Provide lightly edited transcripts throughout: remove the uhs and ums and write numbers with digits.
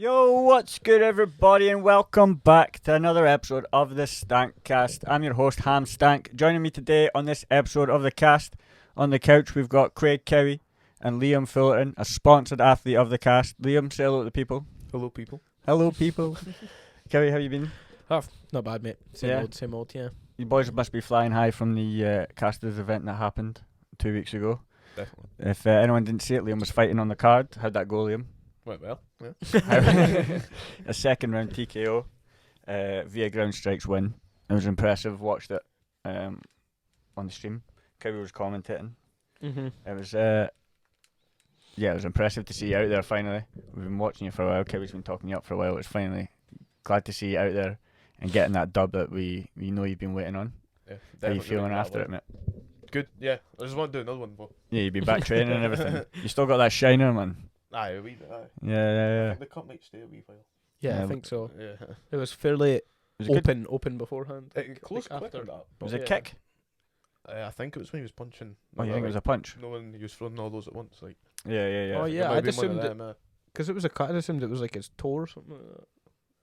Yo, what's good, everybody, and welcome back to another episode of the TheStankCast. I'm your host, Ham Stank. Joining me today on this episode of the cast, on the couch, we've got Craig Cowie and Liam Fullerton, a sponsored athlete of the cast. Liam, say hello to the people. Hello, people. Hello, people. Cowie, how you been? Oh, not bad, mate. Yeah. Same old, yeah. You boys must be flying high from the casters event that happened 2 weeks ago. Definitely. If anyone didn't see it, Liam was fighting on the card. How'd that go, Liam? Went well, yeah. A second round TKO via ground strikes win. It was impressive. Watched it on the stream. Cowie was commentating. Mm-hmm. It was it was impressive to see you out there finally. We've been watching you for a while. Cowie's been talking you up for a while. It's finally glad to see you out there and getting that dub that we know you've been waiting on. Yeah, How you feeling after it, mate? Good, yeah. I just want to do another one, but Yeah, you've been back training and everything. You still got that shiner, man. aye, a wee bit, aye. Yeah. I think the cup might stay a wee while. Yeah, Yeah, I think so. Yeah. It was fairly Was it good? open beforehand. Close like quick after. or that. Was but it kick? I think it was when he was punching. Oh, you think it was a punch? No one he was throwing all those at once, like. Yeah. Oh It yeah, might I have been one assumed of it them, because it was a cut. I assumed it was like his toe or something like that.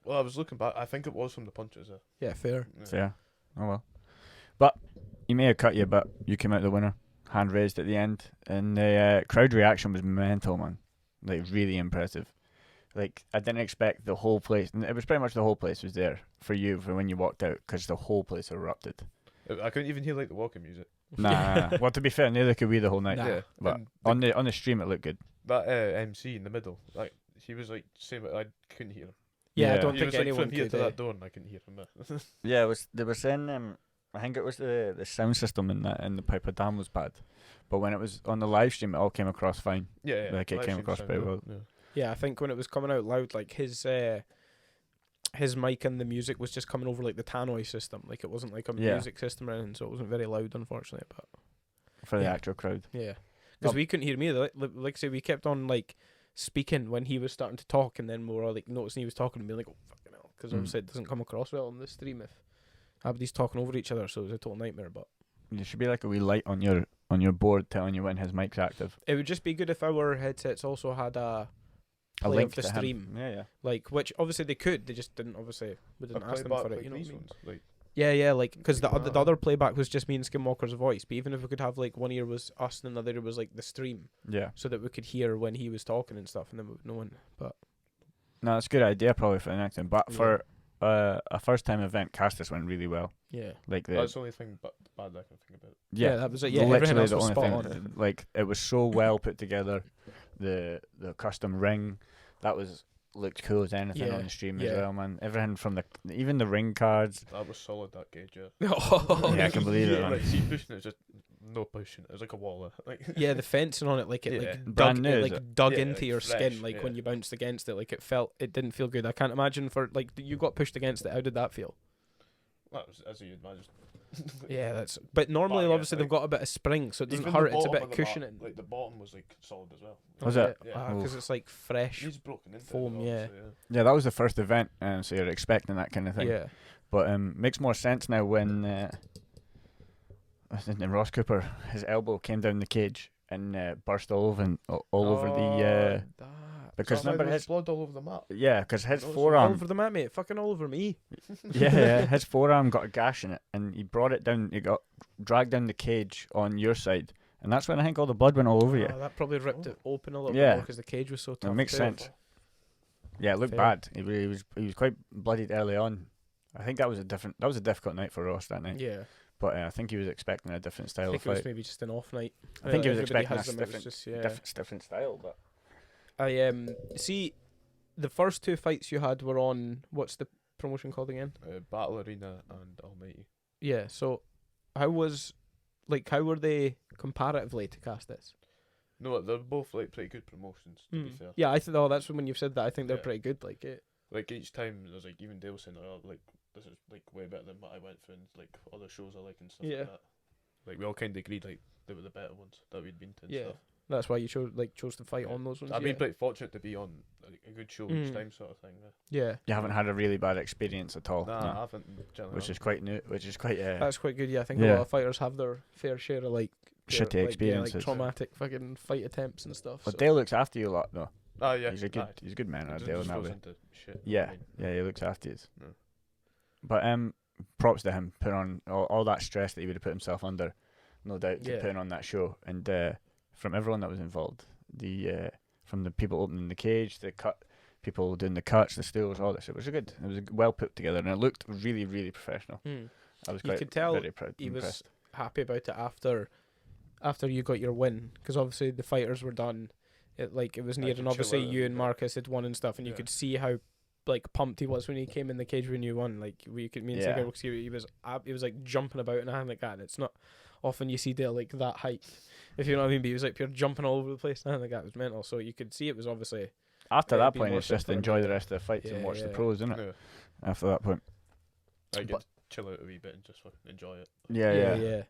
Well, I was looking back. I think it was from the punches. Yeah, fair. Yeah. Fair. Oh well. But he may have cut you, but you came out the winner. Hand raised at the end, and the crowd reaction was mental, man. Like really impressive. Like I didn't expect the whole place. And it was pretty much the whole place was there for you for when you walked out, because the whole place erupted. I couldn't even hear like the walking music. Nah. Well, to be fair, neither could we the whole night. Nah. Yeah. But And on the stream, it looked good. that MC in the middle, like he was like saying, but I couldn't hear him. Yeah, I Yeah. don't He think was like anyone from here could. to that door, and I couldn't hear him. Yeah, it was. They were saying. I think it was the sound system in the Pipperdam was bad, but when it was on the live stream, it all came across fine. Yeah, Like, it live came stream across sound pretty good, well. Yeah, I think when it was coming out loud, like his mic and the music was just coming over like the tannoy system. Like it wasn't like a Yeah. music system or anything, so it wasn't very loud, unfortunately. But For the Yeah. actual crowd. yeah, because No. we couldn't hear me. Like I say, we kept on like speaking when he was starting to talk, and then we were all like noticing he was talking and being like, "Oh fucking hell," because obviously it doesn't come across well on the stream if everybody's talking over each other. So it was a total nightmare. But There should be like a wee light on your board telling you when his mic's active. it would just be good if our headsets also had a A play link of the to him. stream. Yeah. Like, which obviously they could, they just didn't. Obviously, we didn't ask them for it. You know what I mean? Like, Yeah, like because the Ah. other playback was just me and Skinwalker's voice. But even if we could have like one ear was us and another ear was like the stream, Yeah. so that we could hear when he was talking and stuff, and then we would know when. But No, that's a good idea probably for the next one. But Yeah. for a first time event, Castus went really well. yeah, Like that's the only thing bad I can think about. yeah, that was it. Yeah, everything literally else the was only spot thing. on. Like it was so well put together. The custom ring, that looked cool as anything Yeah, on the stream as yeah. well, man. Everything from even the ring cards. That was solid, that gauge, yeah. Oh, Yeah, I can believe it, Yeah, man. like, see, pushing it was just no pushing. It was like a wall. Like, yeah, the fencing on it, like it Yeah. like Brand dug, new, it, is like it? dug Yeah, into like your skin, fresh, like yeah. when you bounced against it, like it didn't feel good. I can't imagine for like you got pushed against it. How did that feel? that was as you'd imagine. Yeah, that's. But normally, But, yeah, obviously, they've like, got a bit of spring, so it doesn't Even the hurt. It's a bottom bit of the cushioning. like the bottom was like solid as well. Was it? Yeah. Because it's like fresh. He's broken into Foam, it, yeah. obviously, Yeah, that was the first event, so you're expecting that kind of thing. Yeah. But makes more sense now when Ross Cooper, his elbow came down the cage and burst all over the because So remember there was his blood all over the map. because his All all forearm over the mat, mate. Fucking all over me. his forearm got a gash in it, and he brought it down. He got dragged down the cage on your side, and that's when I think all the blood went all over you. That probably ripped it open a little Yeah. bit more because the cage was so tough. makes too. sense. Yeah, it looked Fair. bad. He was quite bloodied early on. I think that was a difficult night for Ross that night. Yeah. But I think he was expecting a different I style of think it was fight. maybe just an off night. I think he was Everybody expecting has a them, it was different, just, yeah. different style, but I see. The first two fights you had were on what's the promotion called again? Battle Arena and Almighty. Yeah. So, how were they comparatively to Castus? No, they're both like pretty good promotions. To be fair, Yeah, I thought. Oh, that's when you've said that. I think they're Yeah. pretty good. Like it. like each time there's like even Dale saying, "Oh, like this is like way better than what I went through," and like other shows I like and stuff Yeah. like that. Like we all kind of agreed like they were the better ones that we'd been to. And Yeah. stuff. That's why you chose to fight Yeah. on those ones. I've yeah. been pretty fortunate to be on like, a good show each Mm. time, sort of thing. Yeah. you haven't had a really bad experience at all. Nah, no. I haven't. Generally Which is haven't. quite new. Which is quite That's quite good. Yeah, I think a Yeah. lot of fighters have their fair share of like shitty their, like, experiences. like traumatic fucking fight attempts and stuff. But so. Dale looks after you a lot though. Ah, yeah. He's a good man. He Adele just in that goes way. into shit. Yeah, yeah, he looks after you. No. But props to him putting on all that stress that he would have put himself under, no doubt, to Yeah. putting on that show. And from everyone that was involved, from the people opening the cage, the people doing the cuts, the stools, all this, it was well put together, and it looked really, really professional. I was You quite could tell very proud. he was Impressed. happy about it after you got your win, because obviously the fighters were done. It was near, could and obviously chill out you a and bit. Marcus had won and stuff, and you Yeah. could see how pumped he was when he came in the cage when you won. Like we could, me and Yeah. Sigurd could see he was like jumping about and everything like that. And it's not often you see Dale like that height, if you know what I mean. But he was like pure jumping all over the place and everything like that. It was mental. So you could see it was obviously After it'd that be point, worth it's it just for him, enjoy the yeah. rest of the fights and Yeah, watch the yeah. pros, isn't it? Yeah. After that point. I could But- chill out a wee bit and just fucking enjoy it. yeah.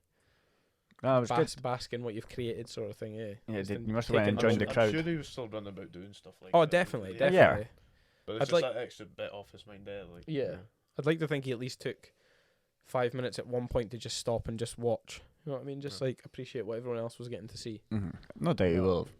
No, it was good. Bask in what you've created, sort of thing. Yeah. Yeah, Just you must have went and taking- joined the I'm crowd. sure he was still running about doing stuff like Oh, that. definitely, Yeah. definitely. But I'd it's just like- that extra bit off his mind there. Like, Yeah. I'd like to think he at least took 5 minutes at one point to just stop and just watch. You know what I mean? Just Yeah. appreciate what everyone else was getting to see. No doubt he Yeah. will have.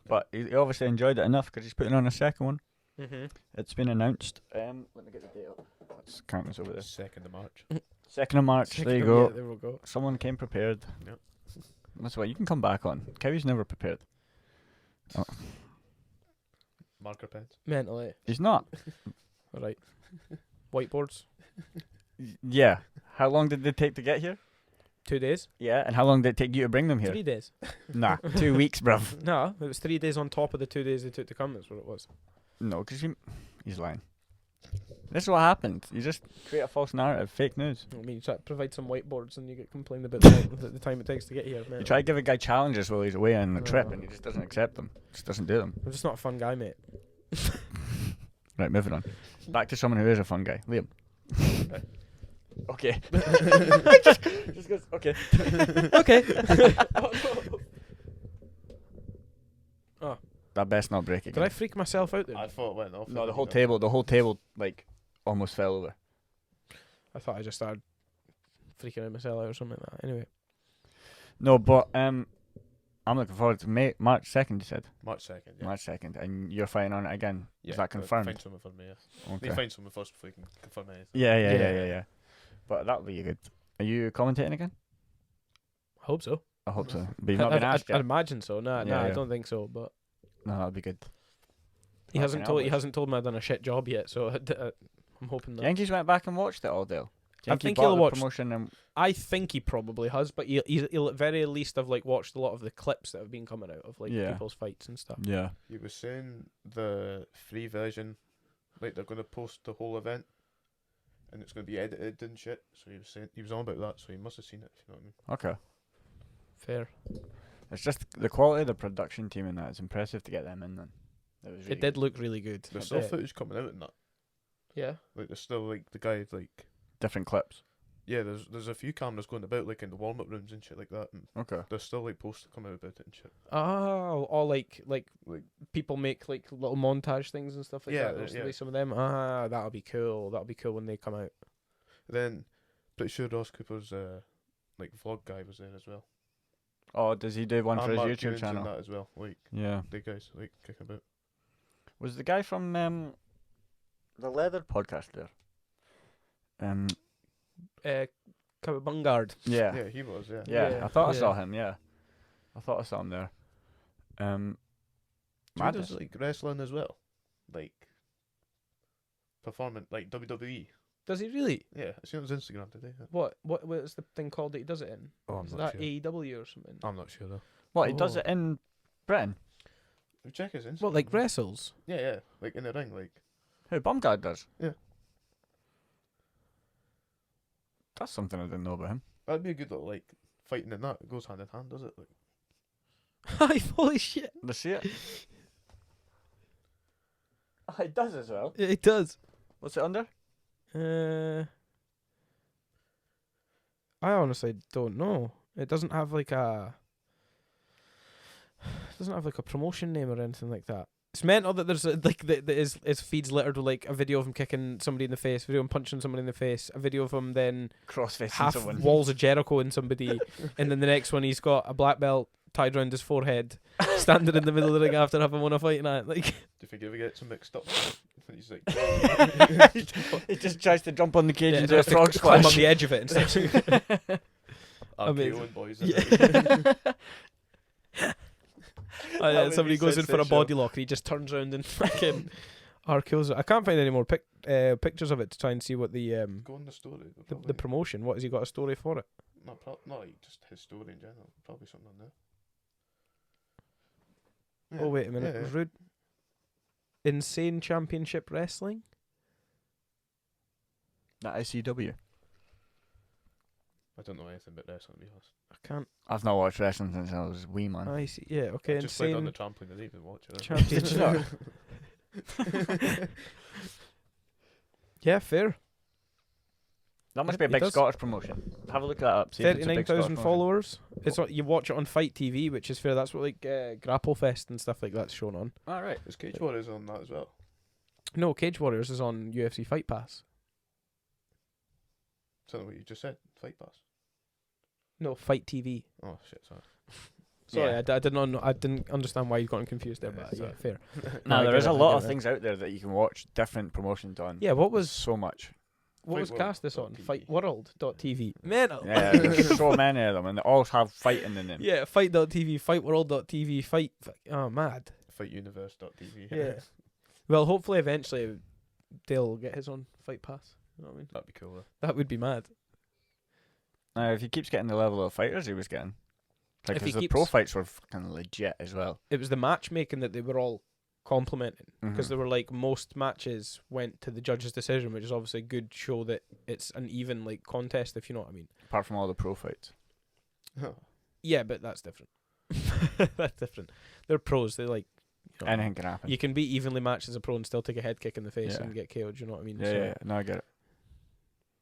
But he obviously enjoyed it enough because he's putting on a second one. Mm-hmm. It's been announced. Let me get the date up. Let's count this over this. 2nd of March. 2nd of March. There you go. Yeah, there we go. Someone came prepared. Yep. That's why you can come back on. Cowie's never prepared. Marker pens. Mentally. He's not. All right. Whiteboards. Yeah. How long did they take to get here? 2 days. Yeah. And how long did it take you to bring them here? 3 days. Nah, 2 weeks, bruv. No, it was 3 days on top of the 2 days they took to come. That's what it was. No, because he's lying. This is what happened. You just create a false narrative, fake news. I mean, you try to provide some whiteboards and you get complained about the time it takes to get here. Man. You try to give a guy challenges while he's away on the trip, No. and he just doesn't accept them. Just doesn't do them. I'm just not a fun guy, mate. Right, moving on. Back to someone who is a fun guy, Liam. Okay. just goes, okay. Okay. That best not break Did again. I freak myself out there? I thought it went off. No, the whole table, like, almost fell over. I thought I just started freaking out myself out or something like that. Anyway. No, but I'm looking forward to March 2nd. You said March 2nd. Yeah. March 2nd, and you're fighting on it again. Yeah, Is that confirmed? Find someone for me. Yeah. Okay. You find someone first before you can confirm anything. Yeah. But that'll be good. Are you commentating again? I hope so. I hope so. But you've not been asked I'd yet. imagine so. Nah, Yeah, I yeah. don't think so. But No, that'll be good. he hasn't told. He Albert. hasn't told me I've done a shit job yet. So I'm hoping that. Yankees went back and watched it all, Dale. I Yankee think bought he'll the watch- promotion and I think he probably has, but he'll at very least have watched a lot of the clips that have been coming out of Yeah. people's fights and stuff. yeah. He was saying the free version, like they're going to post the whole event, and it's going to be edited and shit. So he was on about that. So he must have seen it. If you know what I mean. Okay. Fair. It's just the quality of the production team in that is impressive to get them in. Then it was. Really It did look really good. There's I still bet. footage coming out in that. Yeah. Like there's still like the guy like different clips. yeah. There's a few cameras going about like in the warm up rooms and shit like that. And Okay. there's still like posts coming out about it and shit. Oh, all like Like people make little montage things and stuff like Yeah, that. There's yeah. like some of them. Ah, that'll be cool. That'll be cool when they come out. then, pretty sure Ross Cooper's like vlog guy was there as well. Oh, does he do one And for his Mark YouTube Cuban's in channel? that as well. Like Yeah. the guys like kicking about. Was the guy from the Leather podcast there? Cowabungard. Yeah. Yeah, he was. Yeah. Yeah, I thought I yeah. saw him. Yeah, I thought I saw him there. Dude Madness. does like wrestling as well, like performing like WWE. Does he really? Yeah, I seen it on his Instagram today. What is the thing called that he does it in? Oh, I'm Is not that sure. AEW or something? I'm not sure though. What he does Oh. it in Britain? Check his Instagram. What, like wrestles? Yeah, like in the ring, like Who Bumgard does? Yeah. That's something I didn't know about him. that'd be a good little like fighting in that. It goes hand in hand, does it? Like Holy shit! Let's see it. Oh, it does as well. It does. What's it under? I honestly don't know. It doesn't have like a. It doesn't have like a promotion name or anything like that. It's mental that there's his feed's littered with like a video of him kicking somebody in the face, video of him punching somebody in the face, a video of him then Crossface half someone. walls of Jericho in somebody, and then the next one he's got a black belt tied round his forehead, standing in the middle of the ring after having won a fight night. Like, Do you think he ever gets mixed up? When he's like, He just tries to jump on the cage yeah, and do a frog climb on splash. the edge of it and stuff. RKOing boys. Somebody goes in for a body lock and he just turns around and fucking RKOs it. I can't find any more pictures of it to try and see what the Go on the story. the promotion. What has he got a story for it? Not like just his story in general. Probably something on there. Oh wait a minute, Yeah. Rude. Insane Championship Wrestling. That ICW. I don't know anything about wrestling, to be honest. I can't. I've not watched wrestling since I was wee, man. I see. Yeah. Okay. I just played on the Insane trampoline. I didn't even watch it. Championship. Yeah, fair. That must be a He big does. Scottish promotion. Have a look at that up. See if it's a big 39,000 Scottish followers. It's what you watch it on Fight TV, which is fair. That's what like Grapple Fest and stuff like that's shown on. All right. Is Cage Warriors on that as well? No, Cage Warriors is on UFC Fight Pass. Is that what you just said? Fight Pass. No, Fight TV. Oh shit! Sorry. Sorry, Yeah. I didn't understand why you got confused there, Yeah, but yeah, sorry. fair. No, I there get is it, a I lot get of it. things out there that you can watch different promotions on. Yeah, what There's was so much. what was Castus on? FightWorld.tv. FightWorld.tv. Man, Yeah, there's so many of them, and they all have fighting in them. yeah, Fight.tv, FightWorld.tv, oh, mad. FightUniverse.tv. Yeah. Well, hopefully, eventually, Dale will get his on Fight Pass. You know what I mean? That'd be cool. That would be mad. Now, if he keeps getting the level of fighters he was getting, like, If he 'cause the keeps- pro fights were fucking legit as well. It was the matchmaking that they were all complimenting because Mhm. they were like most matches went to the judge's decision, which is obviously a good show that it's an even like contest, if you know what I mean. Apart from all the pro fights. Yeah, but that's different. That's different. They're pros. They like you know, Anything can happen. you can be evenly matched as a pro and still take a head kick in the face Yeah. and get KO'd. You know what I mean? yeah, So- yeah, no, I get it.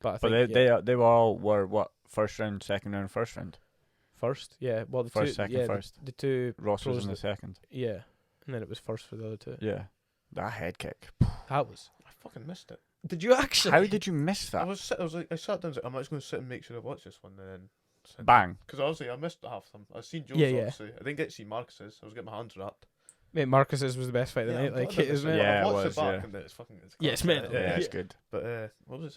But I But think they were all what, first round, second round, first round. first, yeah. Well, the First, two, second, yeah, first. The two, Ross was pros in the that- second. yeah, and then it was first for the other two. Yeah, that head kick. That was. I fucking missed it. Did you actually? How did you miss I that? was like, I sat down. And was like, I'm just going to sit and make sure I watch this one, and then Bang. Because obviously I missed half of them. I seen Joe's. Yeah, yeah. Obviously, I didn't get to see Marcus's. I was getting my hands wrapped. Mate, Marcus's was the best fight of the night. I'm Like, glad I it is missed meant. Yeah, I it watched was, it back yeah. and it's fucking. Yeah, it's class, mental. Yeah, Yeah. it's good. But what was I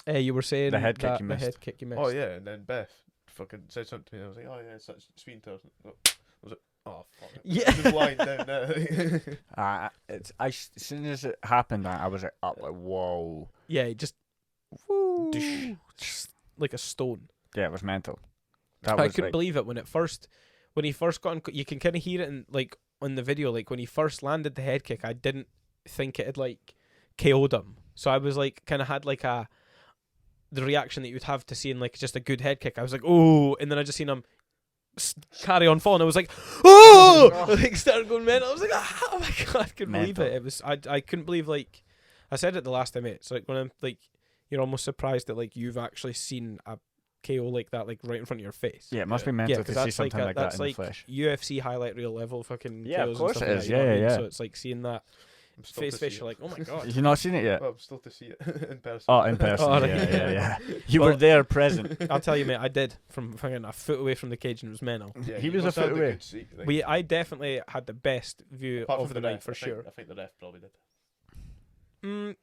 saying? You were saying The head kick that you the missed. head kick you missed. Oh yeah, and then Beth fucking said something to me. I was like, oh yeah, it's such speaking to her. I was like, oh fuck. Yeah. Just lying down there. As soon as it happened, I was like up, like whoa. Yeah, he just Woo. just like a stone. Yeah, it was mental. That I was couldn't like, believe it when he first got on. You can kind of hear it in like on the video. Like when he first landed the head kick, I didn't think it had like KO'd him. So I was like, kind of had like the reaction that you would have to seeing like just a good head kick. I was like, oh, and then I just seen him carry on falling. I was like, oh, like started going mental. I was like, oh my god, I couldn't believe Mental. it. It was I couldn't believe like I said it the last time. It's like when I'm like you're almost surprised that like you've actually seen a KO like that like right in front of your face. yeah, it must be Yeah, mental 'cause to see that's something like that that's in the like flesh. UFC highlight reel level fucking Yeah, of KOs course and stuff it like is. that, you know Yeah, what I mean? yeah. So it's like seeing that I'm still face to fish, see you're it. like, oh my god. You've not seen it yet? Well, I'm still to see it in person. Oh, in person. Oh, yeah, right. yeah. You Well- were there, present. I'll tell you, mate, I did from fucking a foot away from the cage and it was mental. Yeah, He you was a must have foot had a away. good seat, like, I definitely had the best view apart of from the night ref, for I think- sure. I think the ref probably did.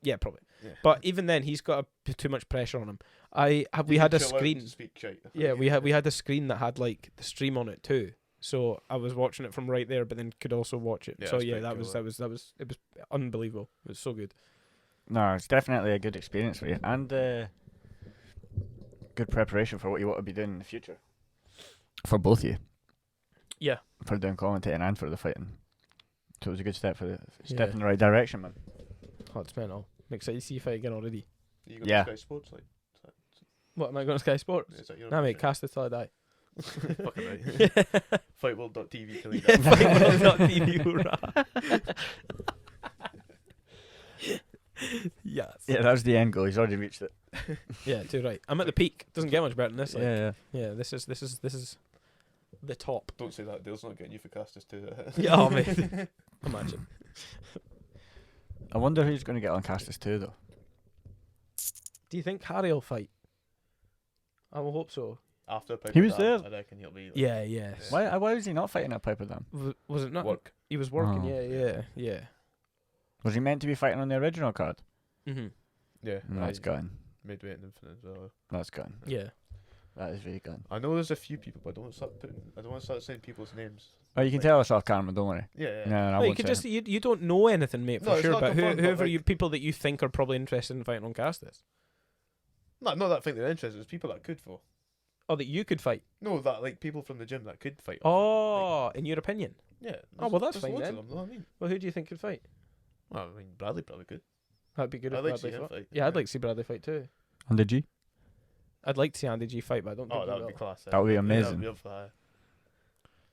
Yeah, probably. Yeah. But even then, he's got too much pressure on him. We You had can a chill out and screen. speak shite, I Yeah, think. we had a screen that had like the stream on it too. So I was watching it from right there, but then could also watch it. Yeah, so that's yeah, pretty cool, that was it was unbelievable. It was so good. No, it's definitely a good experience for you, and good preparation for what you want to be doing in the future. For both of you. Yeah. For doing commentating and for the fighting. So it was a good step Yeah. in the right direction, man. Oh, it's mental. I'm excited to see if I again already. You got Yeah. Sky Sports, like, What am I going to Sky Sports? is that your Nah, mate, thing? cast it till I die. Fucking right. Yeah, Fightworld.tv till you yeah, die. FightWorld.tv, hoorah. Yes. Yeah, that was the end goal. He's already reached it. Yeah, too right. I'm at the peak. Doesn't get much better than this. Like. yeah. Yeah, this is the top. Don't say that. Dale's not getting you for casters too. Yeah, oh, mate. Imagine. I wonder who's going to get on Castus too, though. Do you think Harry will fight? I will hope so. after Pipperdam, He was there. I reckon he'll be. Like, Yeah, yeah. Why was he not fighting at Pipperdam? Was it not? Work. He was working. Oh. Yeah. Was he meant to be fighting on the original card? Mhm. Yeah. That's gone. Midweight and Infinite as well. That's gone. Yeah. That is really gone. I know there's a few people, but I don't want to start saying people's names. Oh, you can tell us off camera, don't worry. Yeah. No, No, you could just you don't know anything, mate, for No, it's sure. not But confirmed, but whoever like- you people that you think are probably interested in fighting on Castus, Not that I think they're interested. It's people that could for. or that you could fight. No, that like people from the gym that could fight. Oh, in your opinion. Yeah. Oh, well, that's there's fine loads then. of them, know what I mean? Well, who do you think could fight? Well, I mean, Bradley probably could. That'd be good if I'd like to see Bradley him fought. fight. Yeah, I'd like to see Bradley fight too. And did you? I'd like to see Andy G fight, but I don't think Oh, he that would will. be class. That would be Yeah, amazing. that'd be up for that.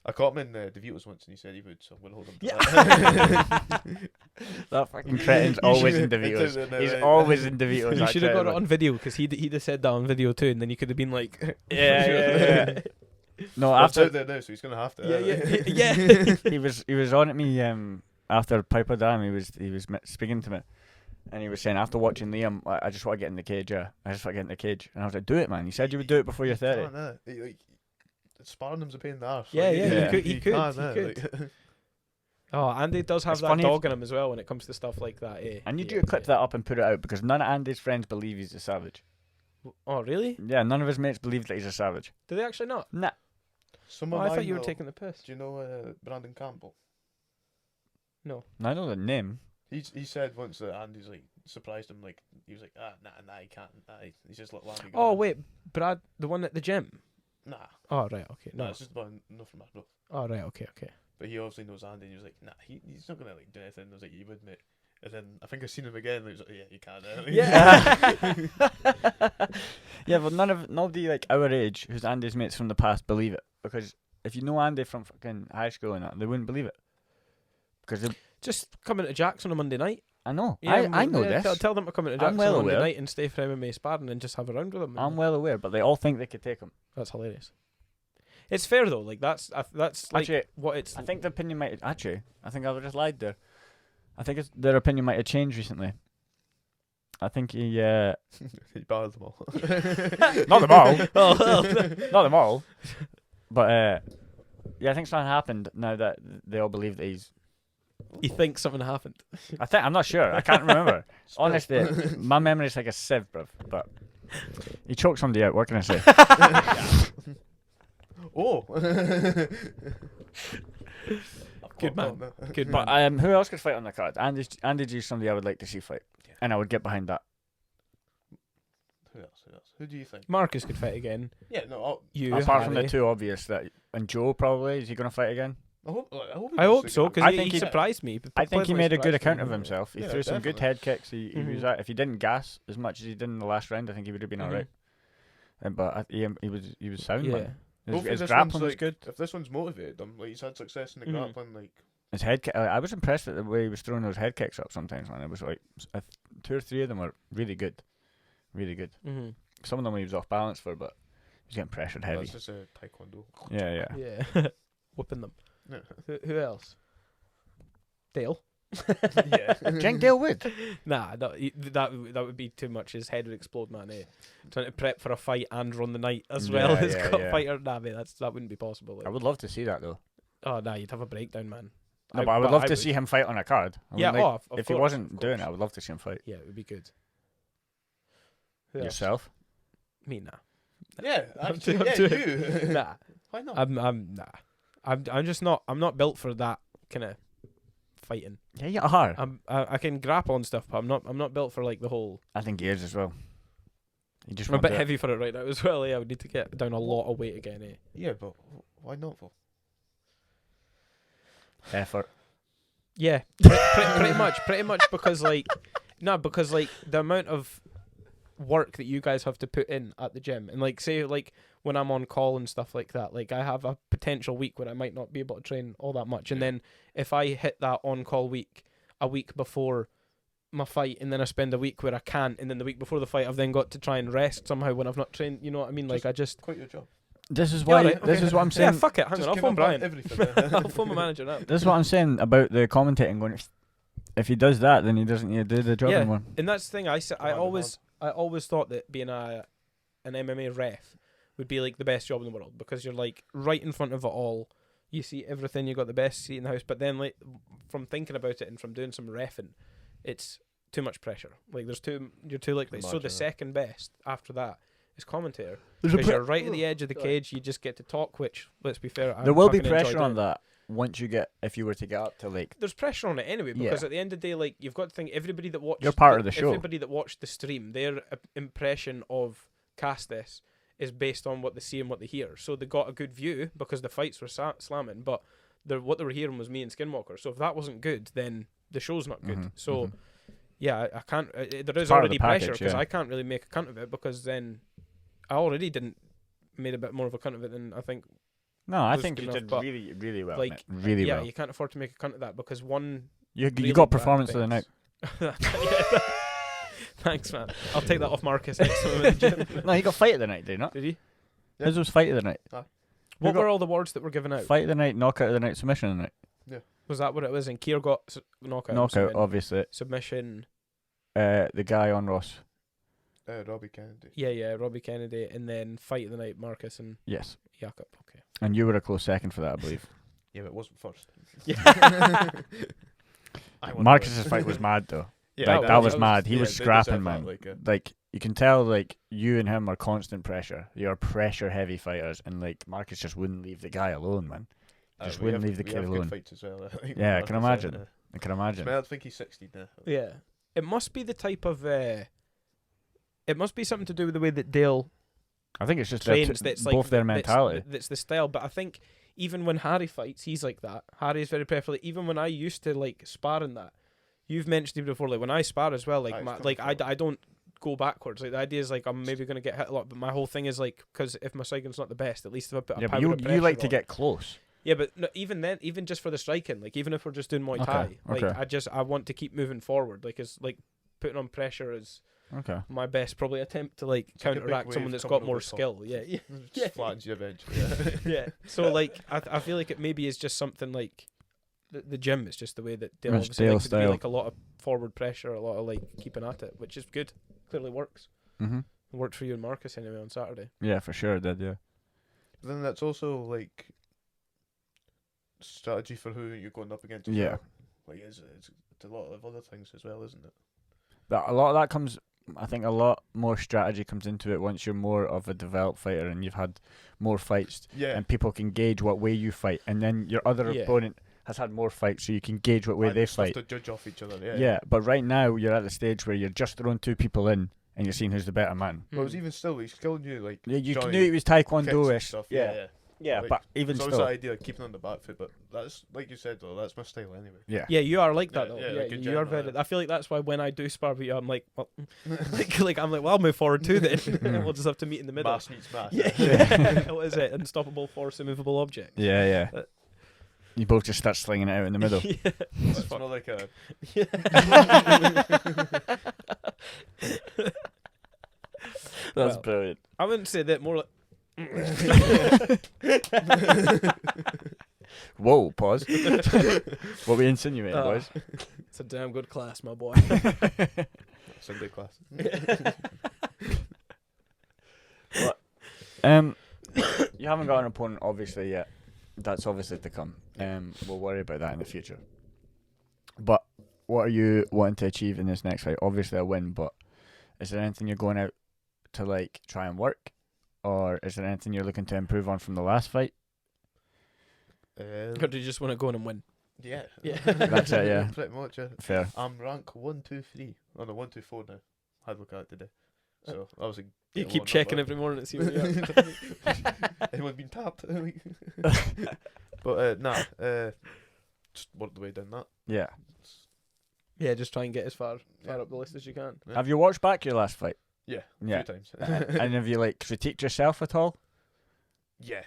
I caught him in DeVito's once, and he said he would, so I'm gonna hold him. To Yeah. that. That fucking cretin's always in DeVito's. It's in He's right. always in DeVito's. You should have got it cretin. on video because he'd have said that on video too, and then you could have been like, Yeah. No, Well, it's after out there now, so he's gonna have to. yeah. he was on at me after Pipperdam. He was speaking to me, and he was saying after watching Liam, I just want to get in the cage. Yeah, I just want to get in the cage, and I was like, do it, man. You said you would do it before you're 30. Sparring him's a pain in the arse. Yeah, like, yeah, he could, like- Oh, Andy does have It's that funny dog in him as well when it comes to stuff like that. Eh? And you Yeah, do clip that up and put it out because none of Andy's friends believe he's a savage. Oh, really? Yeah, none of his mates believe that he's a savage. Do they actually not? Nah. Oh, Someone I thought I you were know- taking the piss. Do you know Brandon Campbell? No. I know the name. He said once that Andy's like surprised him, like he was like, nah, he can't. Nah, he's just let Andy go. Oh wait, Brad, the one at the gym. Nah, Oh right, okay. no, No. it's just about enough from that. Oh right, okay. But he obviously knows Andy, and he was like, nah, he's not gonna like do anything. I was like, you would, mate. And then I think I seen him again, and he was like, yeah, you can. Yeah. Yeah, but nobody like our age who's Andy's mates from the past believe it, because if you know Andy from fucking high school and that, they wouldn't believe it. Because Just come into Jack's on a Monday night. I know, Yeah, I know yeah, this. Tell them to come into I'm Jack's well on a Monday aware. night and stay for MMA sparring and just have a round with them. I'm well aware, but they all think they could take him. That's hilarious. It's fair though. Like that's like Actually, what it's. I think the opinion might I think I just lied there. I think their opinion might have changed recently. I think he He barred them all. not them all, not them all, but yeah, I think something happened now that they all believe that he's. He thinks something happened. I'm not sure. I can't remember. Honestly, my memory's like a sieve, bruv. But he choked somebody out. What can I say? Oh. Good man. Good But man. who else could fight on the card? Andy G's somebody I would like to see fight, and I would get behind that. Who else? Who do you think? Marcus could fight again. Yeah, no. You. Apart from the Harry. two obvious that, and Joe probably is he going to fight again? I hope. I hope so because I he think he- surprised me. I think he Pleasantly made a good surprised account me. of himself. He Yeah, threw some good definitely. head kicks. He was Mhm. if he didn't gas as much as he did in the last round, I think he would have been Mhm. alright. But he was sound, Yeah. man. Hopefully His this grappling one's was like, good. If this one's motivated him, like he's had success in the Mhm. grappling, like His head kick, I was impressed at the way he was throwing those head kicks up sometimes, man. It was like 2 or 3 of them were really good. Really good. Mm-hmm. Some of them he was off balance for, but he was getting pressured heavy. that's just a taekwondo. Yeah. Yeah. Whipping them. Yeah. Who else? Dale. Yeah. Drink Dale Wood. Nah, that would be too much. His head would explode, man. Eh? Trying to prep for a fight and run the night as well Yeah, as yeah, got yeah. fighter. Nah, mate, that wouldn't be possible. I would love to see that though. Oh, nah, you'd have a breakdown, man. No, but I would love to see him fight on a card. I Yeah, mean, like, of if he course, wasn't of doing it, course. I would love to see him fight. Yeah, it would be good. Who else? Yourself? Me, nah. Yeah, actually, I'm yeah, too- you. Nah, Why not? I'm just not. I'm not built for that kind of fighting. Yeah, you are. I can grapple and stuff, but I'm not built for like the whole. I think he is as well. He just I'm a won't bit do it. heavy for it right now as well. Yeah, I would need to get down a lot of weight again. Eh? Yeah, but why not? For? Effort. Yeah, pretty much because like, because like the amount of work that you guys have to put in at the gym, and like say like when I'm on call and stuff like that, like I have a potential week where I might not be able to train all that much, and then if I hit that on call week a week before my fight, and then I spend a week where I can't, and then the week before the fight I've then got to try and rest somehow when I've not trained. You know what I mean? Like I just. Quit your job. This is Yeah, why. alright, This okay. is what I'm saying. Yeah, fuck it. Hang Just on, I'll give phone him Brian. everything. I'll phone my manager now. This is what I'm saying about the commentating. Going, if he does that, then he doesn't need to do the job Yeah. anymore. And that's the thing. I Command always thought that being an MMA ref would be like the best job in the world, because you're like right in front of it all. You see everything. You got the best seat in the house. But then, like, from thinking about it and from doing some reffing, it's too much pressure. Like, you're too likely. So the second best after that is commentator, because you're right at the edge of the cage. You just get to talk. Which, let's be fair, there will be pressure on that once if you were to get up to like. There's pressure on it anyway, because at the end of the day, like, you've got to think everybody that watched. You're part of the show. Everybody that watched the stream, their impression of Caestus is based on what they see and what they hear. So they got a good view because the fights were slamming, but what they were hearing was me and Skinwalker. So if that wasn't good, then the show's not good. So yeah, I can't. There is already pressure, because I can't really make a cunt of it, because then I already made a bit more of a cunt of it than I think. No, I think you did really, really well. Like, really well. Yeah, you can't afford to make a cunt of that, because you got performance of the night. Thanks, man. I'll take that off Marcus next time in the gym. No, he got fight of the night, did he not? Did he? Yeah. His was fight of the night. What were all the awards that were given out? Fight of the night, knockout of the night, submission of the night. Yeah. Was that what it was? And Kier got knockout. Knockout, obviously. Submission. The guy on Ross. Robbie Kennedy. Yeah, Robbie Kennedy, and then fight of the night, Marcus and yes, Jakob. Okay. And you were a close second for that, I believe. Yeah, but it wasn't first. Yeah. Marcus's fight was mad though. Yeah, that was mad. He was they scrapping, deserve man. that, Like you can tell, like you and him are constant pressure. You're pressure heavy fighters, and like Marcus just wouldn't leave the guy alone, man. Just wouldn't leave the kid alone. Good fights as well, yeah, I can imagine. I can imagine. I think he's 16 now. Yeah, it must be the type of. It must be something to do with the way that Dale. I think it's just trains. Both their mentality. That's the style, but I think even when Harry fights, he's like that. Harry's very prayerful. Even when I used to like spar in that, you've mentioned it before. Like when I spar as well, like I don't go backwards. Like the idea is like I'm maybe gonna get hit a lot, but my whole thing is like, because if my striking's not the best, at least if I put a pound of pressure you like to on, get close. Yeah, but no, even then, even just for the striking, like even if we're just doing Muay Thai, like I want to keep moving forward. Like it's like putting on pressure is my best probably attempt to like counteract someone that's got more skill. Yeah. Just flattens your edge. Yeah. So like I feel like it maybe is just something like the gym is just the way that Dale obviously likes it to be, like a lot of forward pressure, a lot of like keeping at it, which is good. Clearly works. It worked for you and Marcus anyway on Saturday. Yeah, for sure it did, yeah. But then that's also like strategy for who you're going up against. Yeah. Like it's a lot of other things as well, isn't it? But a lot of that comes, I think a lot more strategy comes into it once you're more of a developed fighter and you've had more fights. Yeah. And people can gauge what way you fight. And then your other opponent has had more fights, so you can gauge what way they fight. To judge off each other, Yeah, but right now you're at the stage where you're just throwing two people in and you're seeing who's the better man. Well, it was even still, he's still knew, like... Yeah, you knew it was Taekwondo-ish. Stuff. Yeah, like, but even still... It's always the idea of keeping on the back foot, but that's, like you said, though, that's my style anyway. Yeah, you are like that, though. Yeah, like you are very... I feel like that's why when I do spar with you, I'm like, well... well, I'll move forward too, then. We'll just have to meet in the middle. Mass meets mass. Yeah. What is it? Unstoppable force, immovable object. Yeah. You both just start slinging it out in the middle. Yeah. It's not like a... That's brilliant. I wouldn't say that, more like... Whoa, pause. What we insinuating, boys? It's a damn good class, my boy. Sunday class. What? You haven't got an opponent, obviously, yet. That's obviously to come. We'll worry about that in the future. But what are you wanting to achieve in this next fight? Obviously a win, but is there anything you're going out to like try and work? Or is there anything you're looking to improve on from the last fight? Or do you just want to go in and win? Yeah. That's it, yeah. Pretty much, yeah. Fair. I'm rank 1, 2, 3. Oh, no, 1, 2, 4 now. I had a look at it today. So, I was you keep checking every morning to see what you are. Anyone been tapped? But, just work the way down that. Yeah. Yeah, just try and get as far up the list as you can. Yeah. Have you watched back your last fight? Yeah, a few times. And have you like critiqued yourself at all? Yeah.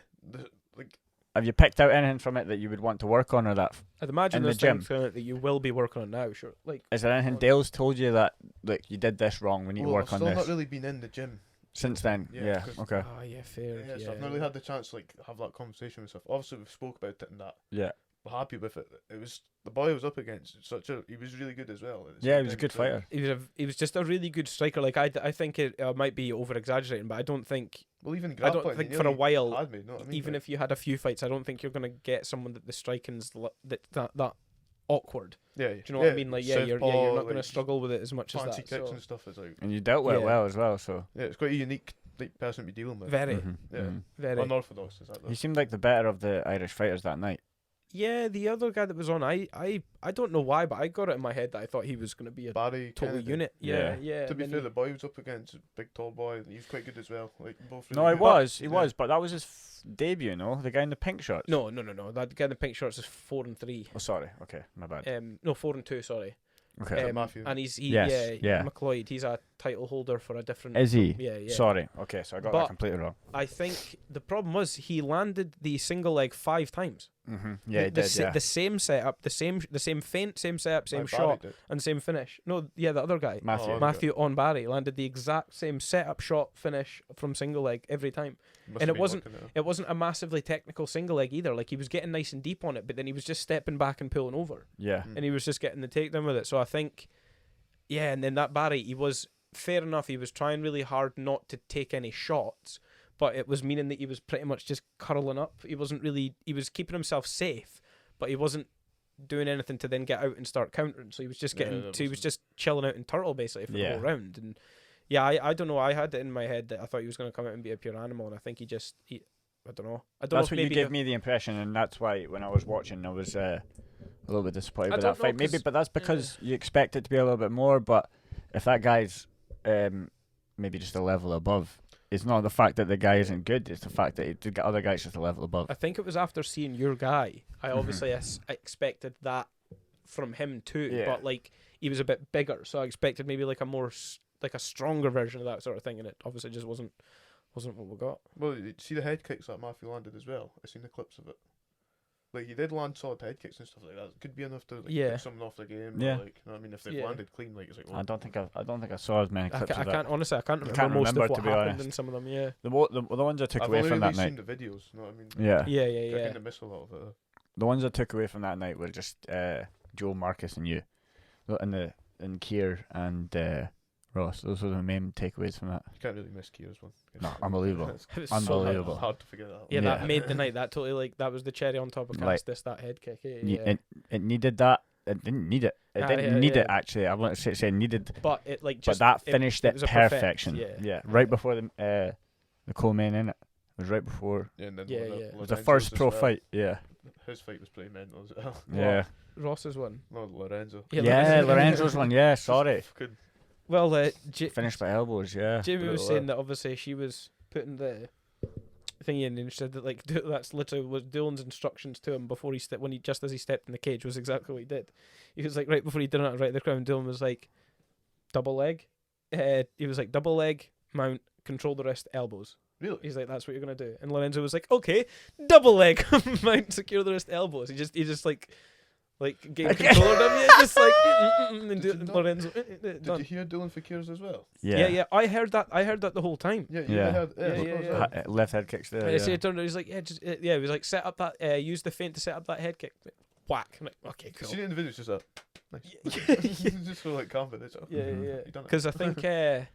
Have you picked out anything from it that you would want to work on, or that? I'd imagine there's things that you will be working on now. Sure. Like, is there anything Dale's told you that like you did this wrong? We need to work on this. I've still not really been in the gym since then. Yeah. Okay. Oh yeah, fair. Yeah, so I've not really had the chance to like have that conversation with myself. Obviously, we've spoke about it and that. Yeah. happy with it. It was the boy I was up against. He was really good as well. Yeah, he was a good fighter. He was just a really good striker. Like I think it might be over exaggerating, but I don't think. Well, even I don't think for a while, had me, know what I mean? even if you had a few fights, I don't think you're gonna get someone that the striking's that awkward. Yeah, do you know what I mean? Like, you're not gonna struggle with it as much as that. Fancy kicks and stuff. Is like, and you dealt with it well as well. So yeah, it's quite a unique person to be dealing with. Very, very unorthodox. Is that? He seemed like the better of the Irish fighters that night. Yeah, the other guy that was on, I don't know why, but I got it in my head that I thought he was going to be a Barry total Kennedy. unit. Yeah. To be fair, the boy was up against a big tall boy. He was quite good as well. Like both. Really he was, but that was his debut. No, the guy in the pink shorts. No. That guy in the pink shorts is 4-3. Oh, sorry. Okay, my bad. No, 4-2. Sorry. Okay. Matthew. And he's yeah. McLeod. He's a title holder for a different. Is he? Yeah. Sorry. Okay, so I got that completely wrong. I think the problem was he landed the single leg 5 times. Mm-hmm. Yeah, he did. The same setup, the same feint, same setup, same shot, and same finish. No, the other guy, Matthew on Barry, landed the exact same setup, shot, finish from single leg every time. And it wasn't a massively technical single leg either. Like, he was getting nice and deep on it, but then he was just stepping back and pulling over. Yeah. And he was just getting the takedown with it. So I think, and then that Barry, he was fair enough. He was trying really hard not to take any shots, but it was meaning that he was pretty much just curling up. He was keeping himself safe, but he wasn't doing anything to then get out and start countering. So he was just he was just chilling out in turtle basically for the whole round. And I don't know. I had it in my head that I thought he was going to come out and be a pure animal, and I think he I don't know. That's what you gave me the impression, and that's why when I was watching, I was a little bit disappointed with that fight. Maybe, but that's because you expect it to be a little bit more. But if that guy's maybe just a level above, it's not the fact that the guy isn't good. It's the fact that the other guy's just a level above. I think it was after seeing your guy. I obviously expected that from him too. Yeah. But like, he was a bit bigger, so I expected maybe like a stronger version of that sort of thing, and it obviously just wasn't what we got. Well, you see the head kicks that Matthew landed as well. I've seen the clips of it. Like, he did land solid head kicks and stuff like that. It could be enough to take someone off the game. Yeah. Or, like, you know what I mean? If they've landed clean, like, it's like. I don't think I saw as many clips of that. Honestly, I can't remember most of what happened in some of them. Yeah. The ones I took away from that night. I've only seen the videos. You know what I mean? Yeah. I kind of miss a lot of it. The ones I took away from that night were just Joe, Marcus, and you, and Keir and Ross. Those were the main takeaways from that. You can't really miss Keir's one. No, unbelievable. Unbelievable. So hard to figure that out. Yeah, that made the night. That totally that was the cherry on top of Caestus, that head kick. It needed that. It didn't need it. It didn't need it, actually. I want to say needed. But it but that finished it perfection. Yeah. Right before the co-main in it. It was right before. Yeah, and then it was the first pro fight. Yeah. His fight was pretty mental as well. Yeah. Ross's one. No, Lorenzo. Yeah, Lorenzo's one. Yeah, sorry. Well, finished by elbows. Yeah. Jamie was saying that obviously she was putting the thing in, and she said that like that's literally was Dylan's instructions to him before just as he stepped in the cage was exactly what he did. He was like right before he did it right the crown. Dylan was like double leg. He was like double leg, mount, control the wrist, elbows. Really? He's like, that's what you're gonna do. And Lorenzo was like, okay, double leg, mount, secure the wrist, elbows. He just like getting control of them. Yeah, just like and Lorenzo. Did you hear Dylan Fakir's as well? Yeah. I heard that the whole time. Yeah. Left head kicks there. So he turned. He's like, he was like, set up that. Use the feint to set up that head kick. Whack. I'm like, okay, cool. See it in the video, it's just that. Nice. Just so like confident. Yeah. Because I think there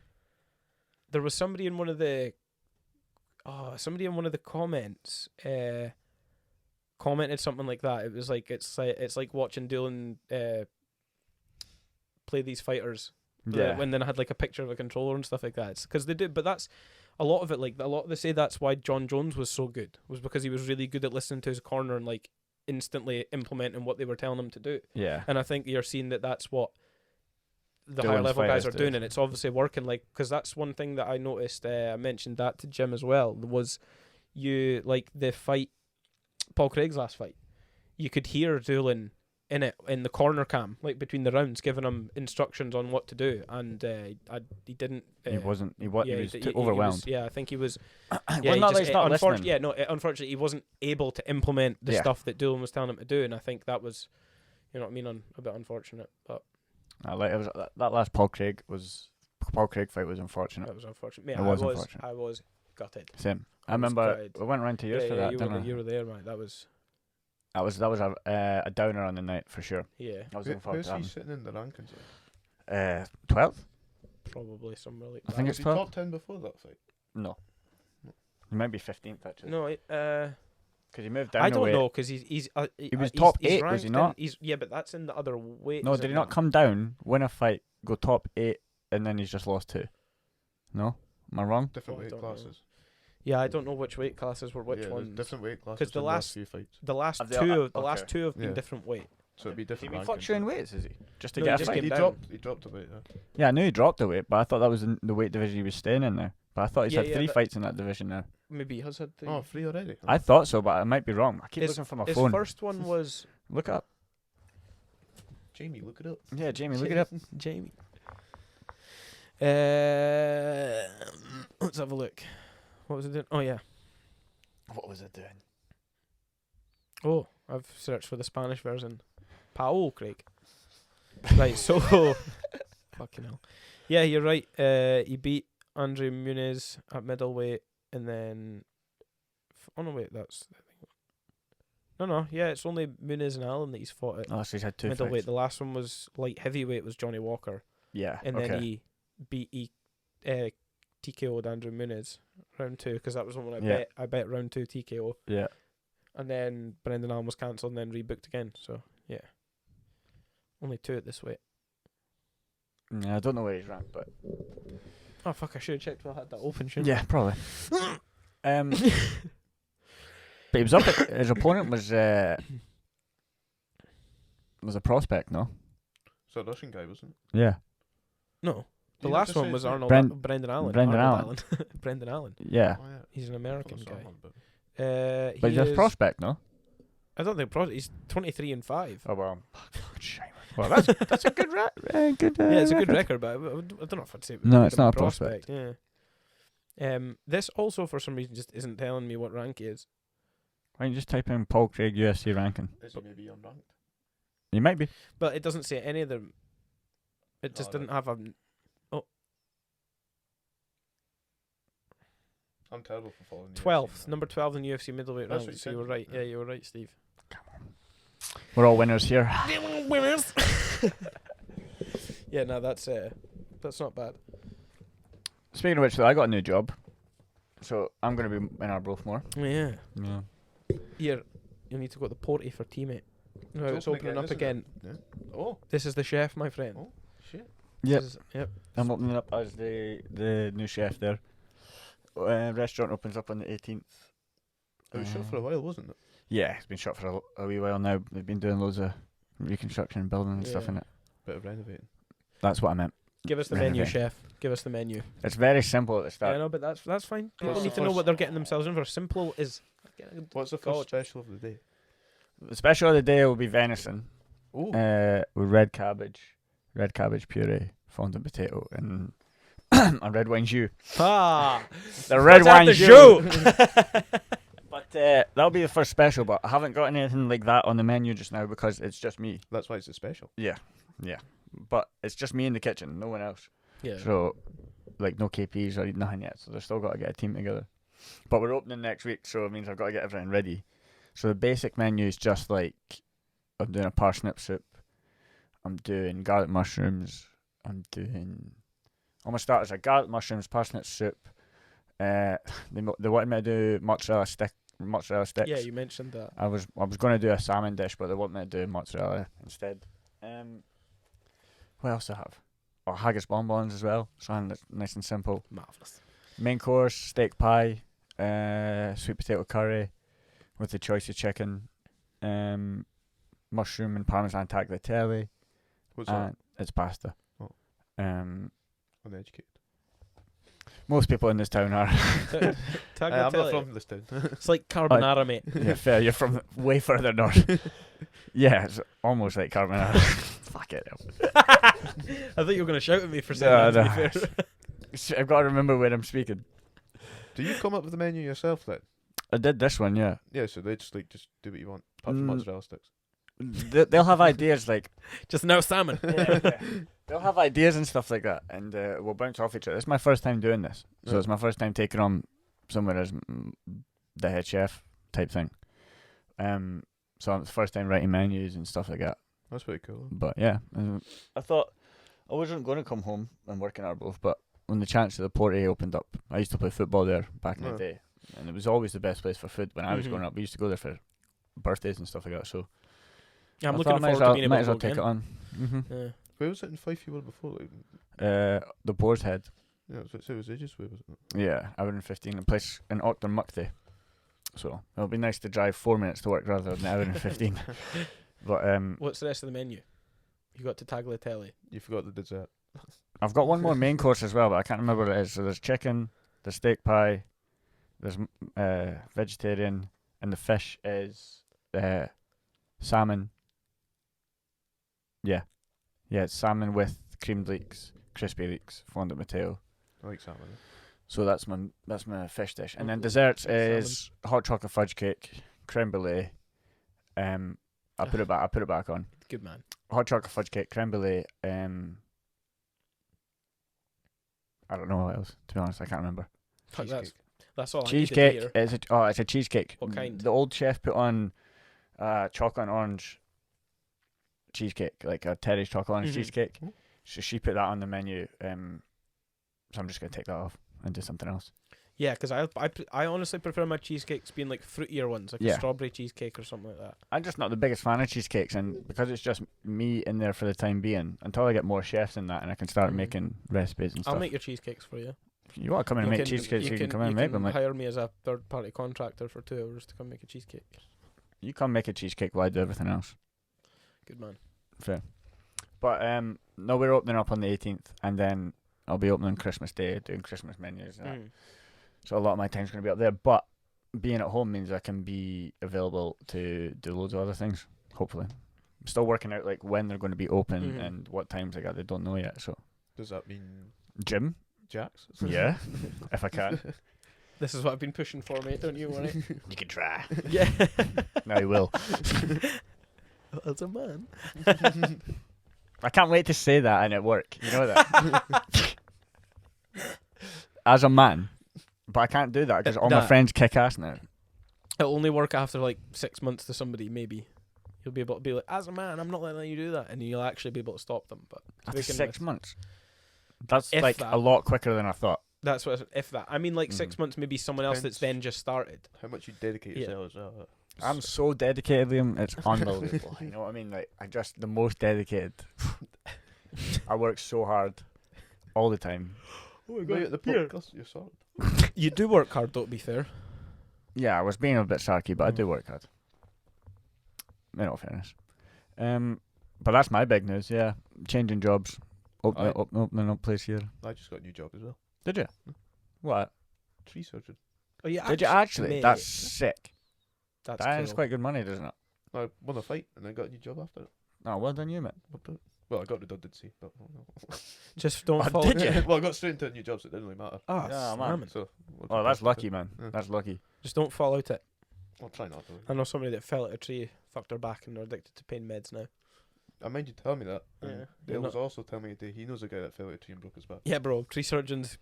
was somebody in one of the comments commented something like that. It was like it's like watching Dylan play these fighters. When then I had like a picture of a controller and stuff like that. It's because they do, but that's a lot of it. Like a lot they say that's why John Jones was so good, was because he was really good at listening to his corner and like instantly implementing what they were telling him to do. Yeah. And I think you're seeing that's what the higher level guys are doing, and it's obviously working. Like, because that's one thing that I noticed. I mentioned that to Jim as well. Was you like the fight, Paul Craig's last fight? You could hear Dylan in the corner cam, like between the rounds, giving him instructions on what to do, and he didn't. He was too overwhelmed. I think he was. Unfortunately, he wasn't able to implement the stuff that Dylan was telling him to do, and I think that was, you know what I mean, a bit unfortunate. But that last Paul Craig fight was unfortunate. That was unfortunate. Mate, unfortunate. I was gutted. Same. I remember we went round to yours for that, didn't we? You were there, mate. That was. That was a downer on the night for sure. Yeah, I was looking forward Who's to he that. sitting in the rankings? Like? 12th? probably somewhere like I that. think Was it's he 12th. top 10 before that fight? No. He might be 15th actually. No, Because he moved down I a don't weight. know because he was top he's 8, was he ranked not? yeah, but that's in the other weight. No, is did it he not come down, win a fight, go top 8, and then he's just lost 2? No? Am I wrong? Different Oh, I weight don't know. classes. Yeah, I don't know which weight classes were which Yeah, there's ones. different weight classes. 'Cause the in last- few fights. The last Have they- two, the okay. last two have been Yeah. different weight. So it'd be Has he different. been rankings, fluctuating right? weights, is he? Just to No, get he a just fight? came He down. dropped a bit. Yeah. Yeah, I knew he dropped a weight, but I thought that was in the weight division he was staying in now. But I thought he's Yeah, had yeah, 3 but- fights in that division now. Maybe he has had three. Oh, 3 already. I thought so, but I might be wrong. I keep His- looking for my His phone. first one was Look up. Jamie, look it up. Yeah, Jamie, look it up. Jamie. Let's have a look. What was it doing? Oh yeah. What was it doing? Oh, I've searched for the Spanish version. Paul Craig. Right, so fucking hell. Yeah, you're right. He beat Andre Muniz at middleweight, and then oh no, wait, that's no, yeah, it's only Muniz and Allen that he's fought at Oh, so he's had 2 middleweight. fights. The last one was light heavyweight, was Johnny Walker, Yeah, and okay. then he TKO'd Andrew Muniz round 2 because that was the one I bet round 2 TKO. Yeah. And then Brendan Allen was cancelled and then rebooked again. So, yeah. Only 2 at this weight. Yeah, I don't know where he's ranked, but Oh, fuck, I should have checked while I had that open, shouldn't yeah, probably. But he was up. His opponent was a prospect, no? It's a Russian guy, wasn't it? Yeah. No. The Did you last just one say was his name? Arnold Brendan Allen. Brendan Arnold Brendan Allen. Yeah. Oh, yeah. He's an I American thought it was guy. someone, but But he's a prospect, no? I don't think he's 23-5. Oh well. Shame. Well, that's a good good. Yeah, it's a good record, but I don't know if I'd say No, made it's him not a prospect. Yeah. This also for some reason just isn't telling me what rank he is. Why don't you just type in Paul Craig UFC ranking? is he maybe unranked? You might be. But it doesn't say any of them. It just Oh, didn't have a. I'm terrible for following. UFC, 12th, man. number 12 in UFC middleweight That's rank. what you So you were said, right. yeah. Yeah, you were right, Steve. We're all winners here. Winners. Yeah, no, that's not bad. Speaking of which, though, I got a new job, so I'm going to be in Arbroath Yeah. Yeah. Here, you'll need to go to the porty for teammate. No, it's open opening up isn't again. it? Yeah. Oh, This is the chef, my friend. Oh. shit. Yep. Yep. I'm opening up as the new chef there. Restaurant opens up on the 18th. It was shut for a while, wasn't it? Yeah, it's been shut for a wee while now. They've been doing loads of reconstruction and building and stuff Yeah. in it. Bit of renovating. That's what I meant. Give us the Renovate. menu, chef. Give us the menu. It's very simple at the Yeah, start. I know, but that's fine. People What's need the to know first- what they're getting themselves in for. Simple is. What's the first God. special of the day? The special of the day will be venison Oh, with red cabbage puree, fondant potato, and a red wine jus. Ah, The red What's at wine the jus. show? But that'll be the first special. But I haven't got anything like that on the menu just now because it's just me. that's why it's a special. Yeah. But it's just me in the kitchen, no one else. Yeah. So, like, no KPs or nothing yet. So they've still got to get a team together. But we're opening next week, so it means I've got to get everything ready. So the basic menu is just like I'm doing a parsnip soup. I'm doing garlic mushrooms. I'm doing all my starters are garlic mushrooms, parsnip soup. They wanted me to do mozzarella sticks. Yeah, you mentioned that. I was going to do a salmon dish, but they want me to do mozzarella instead. What else do I have? Oh, haggis bonbons as well. Something that's nice and simple. Marvelous. Main course, steak pie, sweet potato curry with the choice of chicken, mushroom and parmesan tagliatelle, What's that? and it's pasta. Oh. Uneducated. Most people in this town are. I'm not Tagliatelle. from this town. It's like carbonara, mate. Yeah, fair. You're from way further north. Yeah, it's almost like carbonara. Fuck it. I thought you were going to shout at me for saying that, to be fair. I've got to remember when I'm speaking. Do you come up with the menu yourself then? I did this one, yeah. Yeah, so they just do what you want, apart from mozzarella sticks. They'll have ideas like Just now salmon. they'll have ideas and stuff like that, and we'll bounce off each other. It's my first time doing this, so Yeah. it's my first time taking on somewhere as the head chef type thing. So it's the first time writing menus and stuff like that. That's pretty cool. But yeah, I thought I wasn't going to come home and work in Arbroath, but when the chance of the Porty opened up, I used to play football there back in the day, and it was always the best place for food when I was growing up. We used to go there for birthdays and stuff like that. So Yeah, I'm I looking thought forward to being might able as to well go take it again. on. Yeah. Where was it in Fife you were before? Like, The Boar's Head. yeah, it was ages. Where was it? Yeah, hour and 15. A place in Auchtermuchty. So it'll be nice to drive 4 minutes to work rather than an hour and 15. But What's the rest of the menu? You got to tagliatelle. You forgot the dessert. I've got one more main course as well, but I can't remember what it is. So there's chicken, there's steak pie, there's vegetarian, and the fish is salmon. Yeah, it's salmon with creamed leeks, crispy leeks, fondant Mateo. I like salmon. So that's my fish dish, and then desserts is hot chocolate fudge cake, creme brulee. I put it back on. Good man. Hot chocolate fudge cake, creme brulee. I don't know what else. To be honest, I can't remember. That's all. Cheesecake. I needed It's a cheesecake. What kind? The old chef put on chocolate and orange cheesecake, like a Terry's chocolate orange cheesecake. Ooh. So she put that on the menu. So I'm just gonna take that off and do something else. Yeah, because I honestly prefer my cheesecakes being like fruitier ones, like a strawberry cheesecake or something like that. I'm just not the biggest fan of cheesecakes, and because it's just me in there for the time being, until I get more chefs in that and I can start making recipes and stuff. I'll make your cheesecakes for you. If you want to come in and make cheesecakes, you can come in and make them. Like, hire me as a third-party contractor for 2 hours to come make a cheesecake. you come make a cheesecake while I do everything else. Good man. Fair. But no, we're opening up on the 18th, and then I'll be opening Christmas Day, doing Christmas menus. And that. So a lot of my time's going to be up there, but being at home means I can be available to do loads of other things, hopefully. I'm still working out like when they're going to be open and what times they don't know yet. So Does that mean gym? Jax? Yeah, if I can. This is what I've been pushing for, mate. Don't you worry. You can try. Yeah. No, you will. As a man. I can't wait to say that and at work. You know that? As a man. But I can't do that because all my friends kick ass now. It'll only work after like 6 months to somebody, maybe. You'll be able to be like, as a man, I'm not letting you do that. And you'll actually be able to stop them. But after 6 months? That's like a lot quicker than I thought. That's what, if that. I mean, like 6 months, maybe someone else that's then just started. How much you dedicate yourself as well. I'm so dedicated, Liam. It's unbelievable. You know what I mean? Like, I just the most dedicated. I work so hard all the time. Oh my god! At the podcast, you're sorted. You do work hard, though. To be fair. Yeah, I was being a bit sarky, but I do work hard. In all fairness. But that's my big news. Yeah, changing jobs, opening up place here. I just got a new job as well. Did you? What? Tree surgeon. Oh yeah. Did you actually? Mate. That's sick. That's That cool. is quite good money, doesn't it? I won a fight and I got a new job after it. Oh, well done you, mate. Well, I got redundancy, but Just don't Oh, fall. did you? well, I got straight into a new job, so it didn't really matter. Oh, Yeah, man. man. So, Oh, that's lucky, man. Yeah. That's lucky. Just don't fall out it. I'll try not to. I know somebody that fell out a tree, fucked her back, and they're addicted to pain meds now. I mind you tell me that. Yeah. Dale was also telling me that he knows a guy that fell out a tree and broke his back. Yeah, bro. Tree surgeons.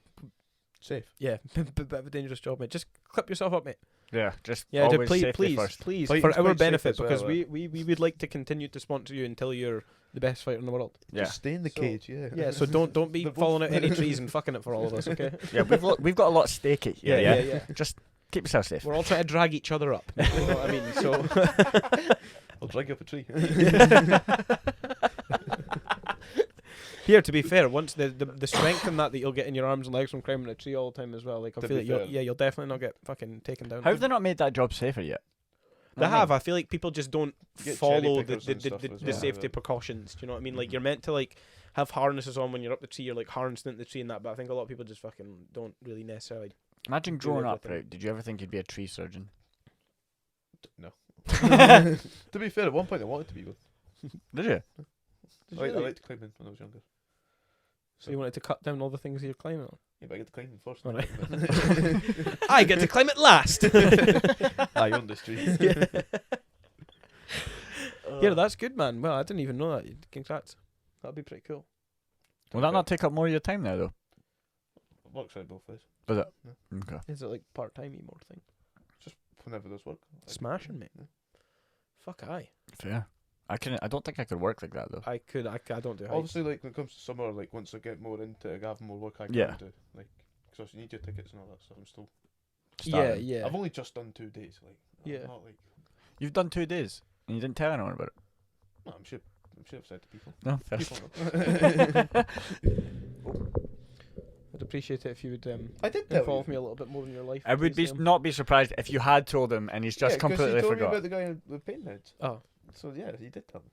Safe. Yeah, bit of a dangerous job, mate. Just clip yourself up, mate. Yeah, just Yeah, always safety please, first. please, Fighting's for our quite safe benefit, as well, because we would like to continue to sponsor you until you're the best fighter in the world. Yeah, Just stay in the So- cage, yeah. Yeah, so don't be They're both- falling out any trees and fucking it for all of us, okay? yeah. We've got a lot of stake at here. Yeah. yeah. Just keep yourself safe. We're all trying to drag each other up. You know what I mean? So I'll drag you up a tree. here, to be fair, once the strength in that you'll get in your arms and legs from climbing a tree all the time as well. Like I To feel be like fair. you'll definitely not get fucking taken down. How have they not made that job safer yet? They have. I feel like people just don't You get follow cherry the pickers and stuff as the well, safety yeah. precautions. Do you know what I mean? Like Mhm. you're meant to like have harnesses on when you're up the tree. You're like harnessed into the tree and that. But I think a lot of people just fucking don't really necessarily. Imagine growing up, everything. right? Did you ever think you'd be a tree surgeon? No. To be fair, at one point I wanted to be one. Did you? I liked to climb in when I was younger. So you wanted to cut down all the things you're climbing on? Yeah, but I get to climb in first. Alright. Right. I get to climb it last. I own this tree. Yeah, that's good, man. Well, I didn't even know that. Congrats. That'd be pretty cool. Will that not take up more of your time now, though? Works out both ways. Does it? Yeah. Okay. Is it like part-timey more thing? Whenever there's work. Smashing, mate. Yeah. Fuck aye. Fair. I don't think I could work like that though. I could. I don't do heights. Obviously, like when it comes to summer, like once I get more into it, I have more work I can Yeah. do. Like, because you need your tickets and all that stuff. I'm still. Starting. Yeah. I've only just done 2 days. Like, I'm Yeah. not like. You've done 2 days and you didn't tell anyone about it. No, I'm sure I've said to people. No, fair. People know. I'd appreciate it if you would I did tell involve you. me a little bit more in your life. I would please, not be surprised if you had told him and he's just completely he told forgot. me about the guy with paint heads. Oh, So yeah, he did tell me.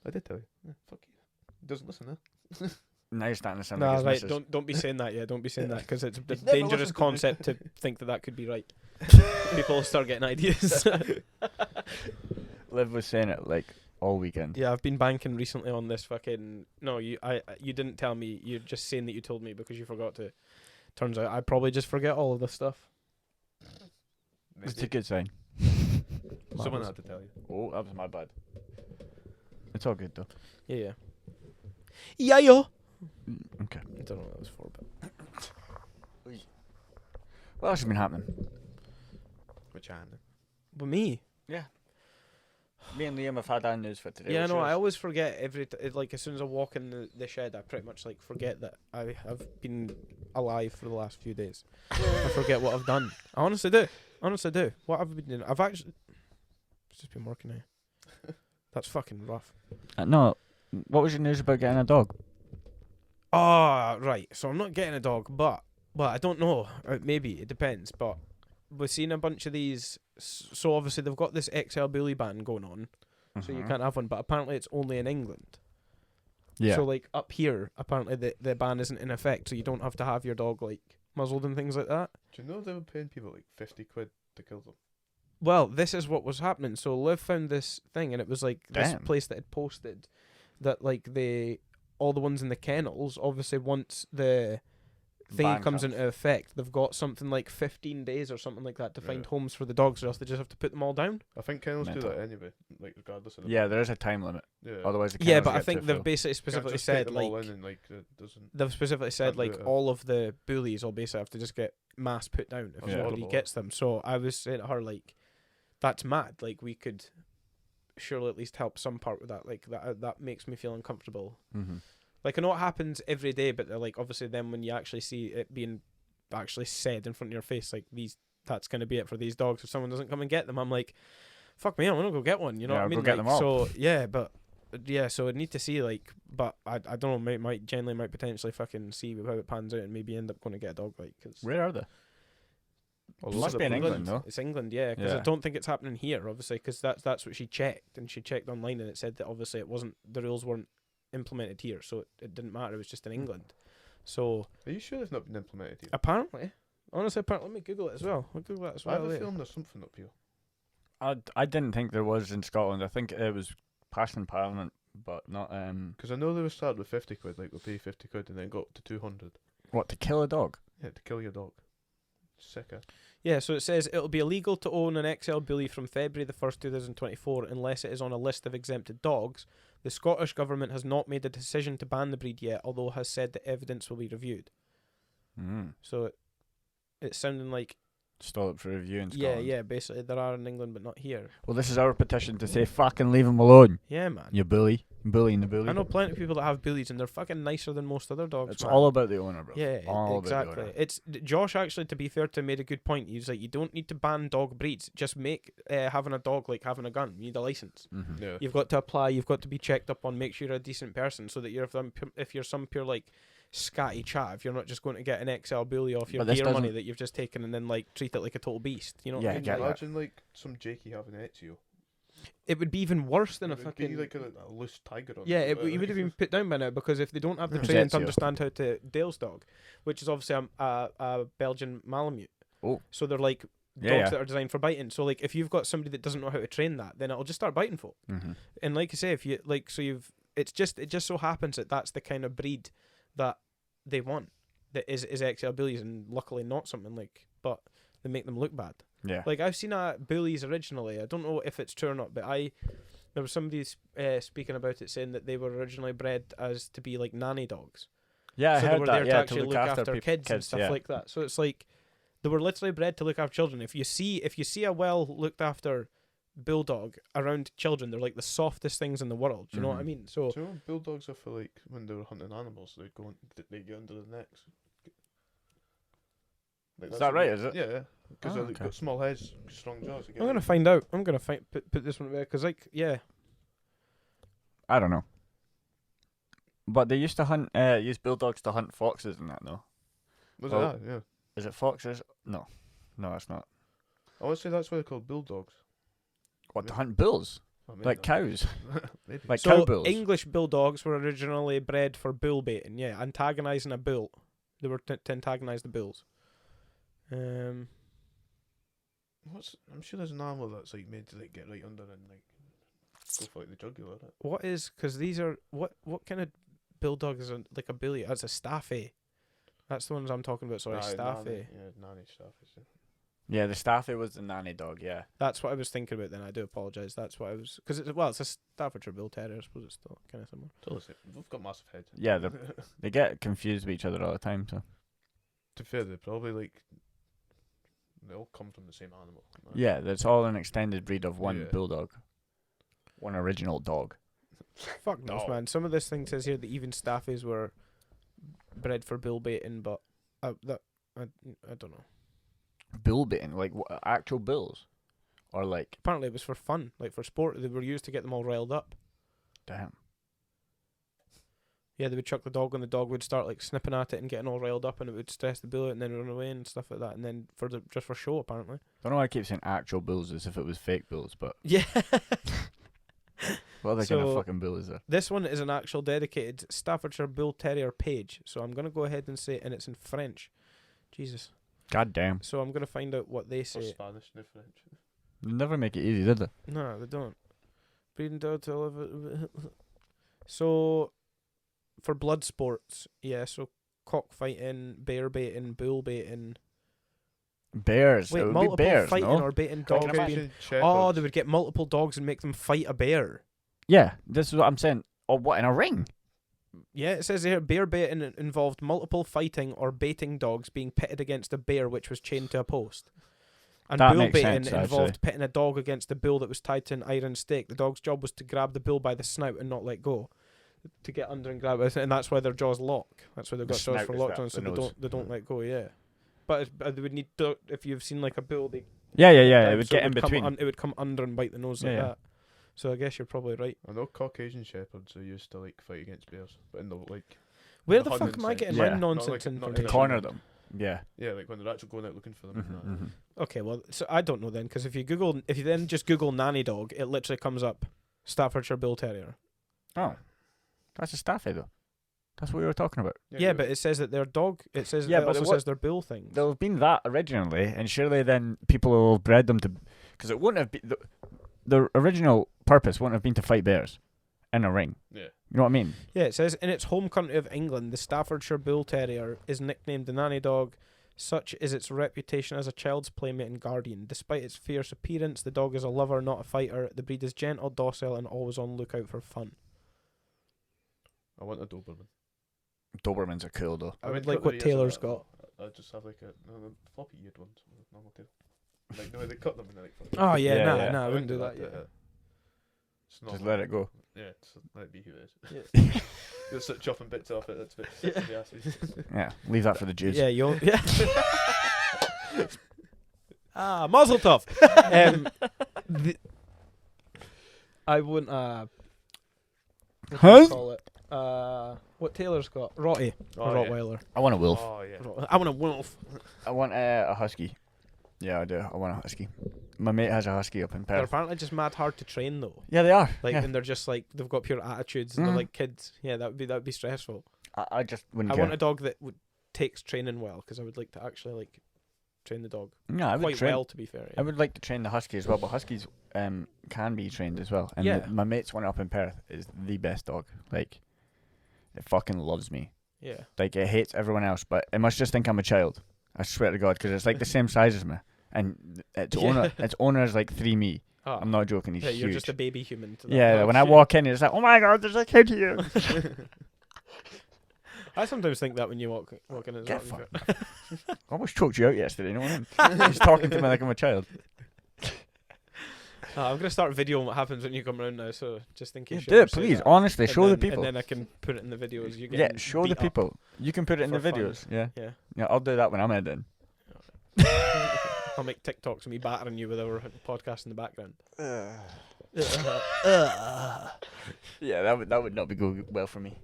I did tell you. Yeah, fuck you. He doesn't listen, huh? Now you're starting to sound nah, like his right. missus. Don't be saying that. Yeah, don't be saying that because it's a He's never dangerous listened to me. concept to think that could be right. People start getting ideas. Liv was saying it like all weekend. Yeah, I've been banking recently on this fucking. No, you didn't tell me. You're just saying that you told me because you forgot to. Turns out I probably just forget all of this stuff. It's a good sign. Someone had to tell you. Oh, that was my bad. It's all good though. Yeah. Yeah, yo. Okay. I don't know what that was for, but What else has been happening? Which hand? but me. Yeah. Me and Liam have had our news for today. Yeah, which no, is- I always forget like as soon as I walk in the shed, I pretty much like forget that I have been alive for the last few days. I forget what I've done. I honestly do. What have I been doing? I've actually just been working now. That's fucking rough. No. What was your news about getting a dog? Oh, right. So I'm not getting a dog, but I don't know. Maybe it depends. But we're seeing a bunch of these. So obviously they've got this XL bully ban going on, so you can't have one. But apparently it's only in England. Yeah. So like up here, apparently the ban isn't in effect, so you don't have to have your dog like muzzled and things like that. Do you know they were paying people like 50 quid to kill them? Well, this is what was happening. So Liv found this thing, and it was like this Damn. place that had posted that like all the ones in the kennels, obviously once the thing Ban comes comes. into effect, they've got something like 15 days or something like that to find Yeah. homes for the dogs, or else they just have to put them all down. I think kennels Mental. do that anyway, like regardless of the Yeah, there is a time limit. Yeah. Otherwise, the Yeah, kennels but I get think too they've full. basically Can't specifically just take said them like all in and like it doesn't. they've specifically said Can't do like it. all of the bullies will basically have to just get mass put down if That's nobody horrible. gets them. So I was saying to her like, that's mad. Like we could surely at least help some part with that. Like that makes me feel uncomfortable. Mhm. Like I know it happens every day, but they're like obviously then when you actually see it being actually said in front of your face, like that's gonna be it for these dogs. If someone doesn't come and get them, I'm like, fuck me, I'm gonna go get one. You know Yeah, what I I'll mean? go get Like, them all. So yeah, but yeah, so I'd need to see like, but I don't know, might potentially fucking see how it pans out and maybe end up going to get a dog like because. Where are they? Well, It must be in England, though. It's England, yeah, because I Yeah. don't think it's happening here, obviously, because that's what she checked, and she checked online, and it said that obviously it wasn't, the rules weren't implemented here, so it didn't matter. It was just in England. So Are you sure they've not been implemented here? apparently, let me Google it as well. I'll Google that as I well. have a later. feeling there's something up here. I didn't think there was in Scotland. I think it was passed in Parliament, but not Because I know they were started with 50 quid, like we'll pay 50 quid and then got up to 200. what, to kill a dog? Yeah, to kill your dog. Sicker. Yeah, so it says it'll be illegal to own an XL bully from February the 1st, 2024, unless it is on a list of exempted dogs. The Scottish Government has not made a decision to ban the breed yet, although has said that evidence will be reviewed. So it's sounding like, Stall it for review in yeah, Scotland. basically there are in England, but not here. Well, this is our petition to say fucking leave him alone, Yeah, man. you bully. Bullying the bully. I know plenty of people that have bullies, and they're fucking nicer than most other dogs. It's man. all about the owner, bro. Yeah, all exactly. About the owner. It's Josh actually. To be fair to him, made a good point. He's like, you don't need to ban dog breeds. Just make having a dog like having a gun. You need a license. Mhm. Yeah. You've got to apply. You've got to be checked up on. Make sure you're a decent person, so that if you're some pure like scatty chat, if you're not just going to get an XL bully off your But this gear money doesn't- that you've just taken and then like treat it like a total beast. You know? Yeah, what I I mean? get that. Imagine like some Jakey having an Ezio. It would be even worse than It a would fucking. be like a loose tiger on Yeah, it. he would have been put down by now because if they don't have the Who's training to Ezio? understand how to Dale's dog, which is obviously a Belgian Malamute. Oh. So they're like dogs Yeah. that are designed for biting. So like if you've got somebody that doesn't know how to train that, then it'll just start biting folk. Mhm. And like I say, if you like, so it just so happens that that's the kind of breed that they want. That is XL bullies, and luckily not something like, but they make them look bad. Yeah. Like I've seen bullies originally. I don't know if it's true or not, but there was somebody speaking about it saying that they were originally bred as to be like nanny dogs. Yeah, I So they heard were that. there to Yeah, actually look after kids and stuff yeah. like that. So it's like they were literally bred to look after children. If you see a well looked after bulldog around children, they're like the softest things in the world. Do you know what I mean? So Do you know bulldogs are for like when they were hunting animals? They go, they get under the necks. Like, Is that right? Is it? Yeah, because Oh, they've okay. got small heads, strong jaws. I'm gonna find out. I'm gonna put this one away because I don't know. But they used to hunt, use bulldogs to hunt foxes and that, though. Was Well, it that? Yeah. Is it foxes? No, that's not. I want to say that's why they're called bulldogs. What, to hunt bulls? Like cows? Maybe. Like so cow bulls? English bulldogs were originally bred for bull baiting. Yeah, antagonising a bull. They were to antagonise the bulls. I'm sure there's an animal that's like made to like get right under and like go for like the jugular. What is? Because these are what kind of bulldog is like a bully? That's a staffy. That's the ones I'm talking about. Sorry, staffy. Yeah, nanny staffy. Yeah, the staffy was the nanny dog, yeah. That's what I was thinking about then. I do apologise. That's what I was... Because it's a Staffordshire Bull Terrier. I suppose it's still kind of similar. We've got massive heads. Yeah, they get confused with each other all the time, so... To be fair, they probably like... They all come from the same animal. Right? Yeah, that's all an extended breed of one Yeah. bulldog. One original dog. Fuck knows, man. Some of this thing says here that even staffies were bred for bull baiting, but I don't know. Bull baiting? Like actual bulls? Or like... Apparently it was for fun, like for sport. They were used to get them all riled up. Damn. Yeah, they would chuck the dog and the dog would start like snipping at it and getting all riled up and it would stress the bull out and then run away and stuff like that. And then just for show, apparently. Don't know why I keep saying actual bulls as if it was fake bulls, but... Yeah. What other kind of fucking bull is there? This one is an actual dedicated Staffordshire Bull Terrier page. So I'm going to go ahead and say it, and it's in French. Jesus. God damn. So I'm going to find out what they Or say. Spanish, no French. They never make it easy, did they? No, they don't. Breeding dog to live. So, for blood sports, yeah, so cockfighting, bear baiting, bull baiting. Bears. Wait, it would multiple be bears, fighting no? or baiting Can dogs. you Being, oh, they would get multiple dogs and make them fight a bear. Yeah, this is what I'm saying. Or what, in a ring? Yeah, it says here, bear baiting involved multiple fighting or baiting dogs being pitted against a bear which was chained to a post. And That bull makes baiting sense, involved actually. pitting a dog against a bull that was tied to an iron stake. The dog's job was to grab the bull by the snout and not let go. To get under and grab it, and that's why their jaws lock. That's why they've The got jaws snout for is locked that, on, so the nose. they don't let go. Yeah, but they would need to, if you've seen like a bull, they Yeah. dive, It would so get in come between. it would come under and bite the nose like Yeah. that. So I guess you're probably right. I know Caucasian shepherds are used to like fight against bears, but in the like Where the the fuck hunting am I sense. getting Yeah. my Not nonsense not To information? corner them. Yeah. yeah, like when they're actually going out looking for them. Mhm, and that. mhm. Okay, well, so I don't know then, because if you then just Google nanny dog, it literally comes up Staffordshire Bull Terrier. Oh. That's a staffy, though. That's what we were talking about. Yeah, but it says that their dog. It says Yeah, it but also it says they're bull things. There have been that originally, and surely then people will have bred them to... Because it wouldn't have been... The original purpose wouldn't have been to fight bears in a ring. Yeah. You know what I mean? Yeah, it says in its home country of England, the Staffordshire Bull Terrier is nicknamed the nanny dog. Such is its reputation as a child's playmate and guardian. Despite its fierce appearance, the dog is a lover, not a fighter. The breed is gentle, docile, and always on lookout for fun. I want a Doberman. Dobermans are cool, though. I would went like got what the ears Taylor's of that. got. I just have like a floppy eared one, so normal tail. Like no, they cut them and they like. Oh yeah, Yeah, nah, yeah. nah, I wouldn't do that. to Yeah. it. It's Just normal. let it go. Yeah, let it be who it is. Yeah. You'll start chopping bits off it. That's a bit Yeah. the asses. Yeah, leave that for the Jews. Yeah, you. Yeah. Mazel tov. I wouldn't. What do Huh? you call it? What Taylor's got? Rotty. Oh, Rottweiler. I want a wolf. Oh yeah. I want a wolf. I want a husky. Yeah, I do. I want a husky. My mate has a husky up in They're Perth. apparently just mad hard to train though. Yeah, they are. Like, yeah. and they're just like they've got pure attitudes and they're Mhm. like kids. Yeah, that would be stressful. I just wouldn't I care. want a dog that takes training well because I would like to actually like train the dog No, I would quite train. well. To be fair. I would like to train the husky as well, but huskies can be trained as well. And Yeah. my mate's one up in Perth is the best dog. Like, it fucking loves me. Yeah. Like, it hates everyone else, but it must just think I'm a child. I swear to God, because it's like the same size as me. And its owner is like 3 me. Ah. I'm not joking, he's Yeah, huge. you're just a baby human. To that Yeah, dog. when I walk in, it's like, oh my God, there's a kid here. I sometimes think that when you walk in as Get well. fucked. I almost choked you out yesterday, you know what I mean? He's talking to me like I'm a child. I'm gonna start videoing what happens when you come around now. So just in case. Do it, please. Honestly, show the people. And then I can put it in the videos. You get. Yeah, show the people. You can put it in the for videos. fun. Yeah. Yeah. I'll do that when I'm editing. I'll make TikToks of me battering you with our podcast in the background. Yeah, that would not be go well for me.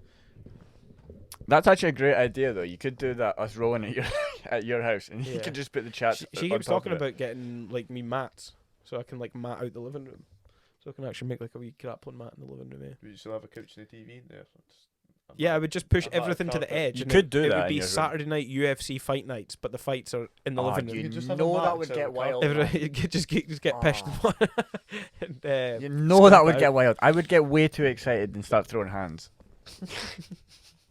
That's actually a great idea, though. You could do that, us rolling at your house, and you could just put the chat. She keeps talking about getting like me mats, so I can like mat out the living room, so I can actually make like a wee grappling mat in the living room. Yeah. You still have a couch and a TV in there. Yeah, I would just push everything to the edge. You and could do it that. It would in be your Saturday night UFC fight nights, but the fights are in the living room. You just that would get wild. You just get pissed. And, you know that would get wild. I would get way too excited and start throwing hands.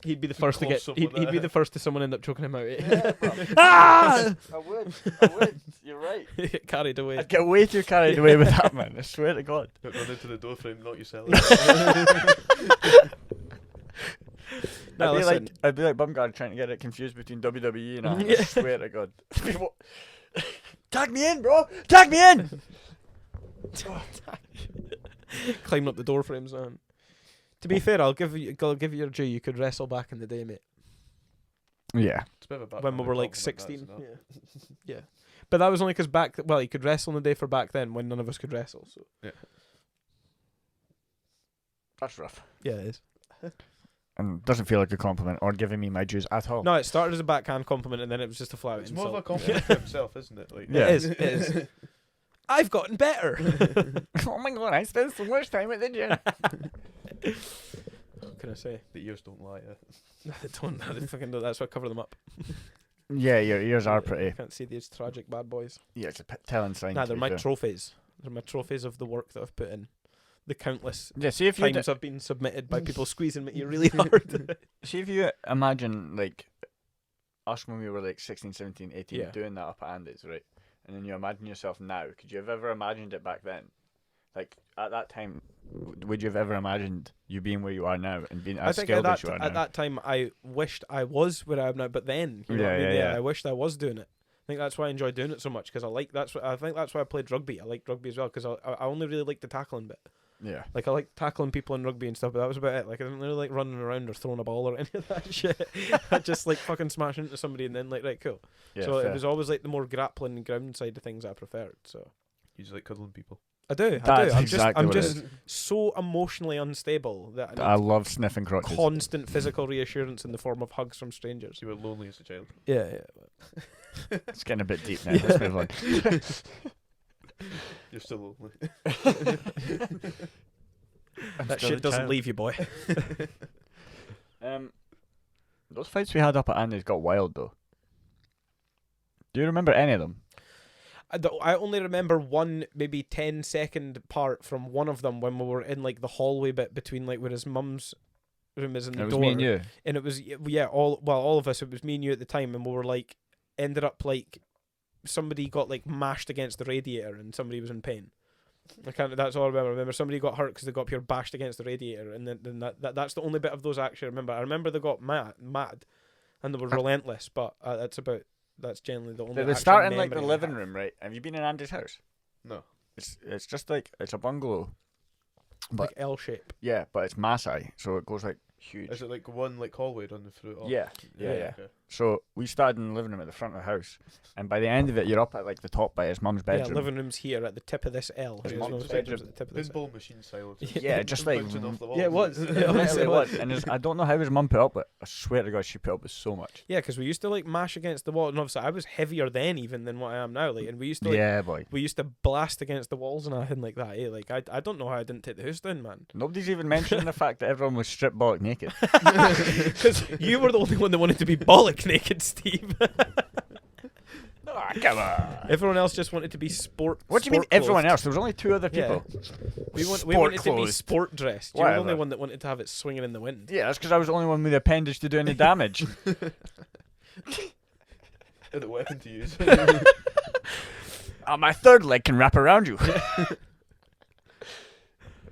He'd be the first to get. He'd be the first to someone end up choking him out. Yeah, I would. You're right. Get carried away. I'd get way too carried away with that, man. I swear to God. Run into the door frame, not yourself. No, I'd be like Bumgarner trying to get it confused between WWE and I swear to God. Tag me in, bro! Tag me in! Climbing up the door frames, man. To be fair, I'll give you your due. You could wrestle back in the day, mate. Yeah. It's a bit of a when we were like 16. Yeah. But that was only because you could wrestle in the day for back then when none of us could wrestle. So yeah. That's rough. Yeah, it is. And doesn't feel like a compliment or giving me my dues at all. No, it started as a backhand compliment and then it was just a flat out insult. It's more of a compliment to himself, isn't it? Like, yeah. It is. I've gotten better. Oh my God, I spent so much time at the gym. What can I say? The ears don't lie. They don't. They fucking do. That's why I cover them up. Yeah, your ears are pretty. I can't see these tragic bad boys. Yeah, it's a telling sign. Nah, they're my trophies. They're my trophies of the work that I've put in. The countless see if times I've been submitted by people squeezing me really hard. See if you imagine like us when we were like 16, 17, 18 doing that up at Andy's, right? And then you imagine yourself now. Could you have ever imagined it back then? Like at that time, would you have ever imagined you being where you are now and being as skilled as you are now? At that time, I wished I was where I am now. But then, you know what I mean? I wished I was doing it. I think that's why I enjoy doing it so much because I think that's why I played rugby. I like rugby as well because I only really like the tackling bit. Yeah. Like I like tackling people in rugby and stuff, but that was about it. Like I didn't really like running around or throwing a ball or any of that shit. I just like fucking smash into somebody and then like right cool. Yeah, so it was always like the more grappling and ground side of things I preferred. So you just like cuddling people. I do. I'm just so emotionally unstable that I love sniffing crotches. Constant physical reassurance in the form of hugs from strangers. You were lonely as a child. Yeah. It's getting a bit deep now. Let's move on. You're still lonely. That shit doesn't leave you, boy. Those fights we had up at Andy's got wild though. Do you remember any of them? I only remember one maybe 10-second part from one of them when we were in like the hallway bit between like where his mum's room is and the door. It was me and you. And it was all of us. It was me and you at the time, and we were like ended up like somebody got like mashed against the radiator and somebody was in pain. That's all I remember. I remember somebody got hurt because they got pure bashed against the radiator, and then that's the only bit of those I actually remember. I remember they got mad, and they were relentless. But that's generally the only. They start in like the living room, right? Have you been in Andy's house? No. It's just like it's a bungalow, but like L shape. Yeah, but it's Maasai, so it goes like huge. Is it like one like hallway running through it all? Yeah. Okay. So we started in the living room at the front of the house, and by the end of it, you're up at like the top by his mum's bedroom. Yeah, living room's here at the tip of this L. His mum's bedroom's at the tip of this pinball machine style. Yeah, just like yeah, it was. It was. And I don't know how his mum put up with. I swear to God, she put up with so much. Yeah, because we used to like mash against the wall, and obviously I was heavier then even than what I am now. Like, and we used to we used to blast against the walls and everything like that. Like I don't know how I didn't take the house down, man. Nobody's even mentioning the fact that everyone was stripped bollock naked. Because you were the only one that wanted to be bollock naked, Steve. Oh, come on. Everyone else just wanted to be sport. What do you mean everyone else? There was only two other people. Yeah. We wanted to be sport dressed. You were the only one that wanted to have it swinging in the wind. Yeah, that's because I was the only one with the appendage to do any damage. And a weapon to use. My third leg can wrap around you.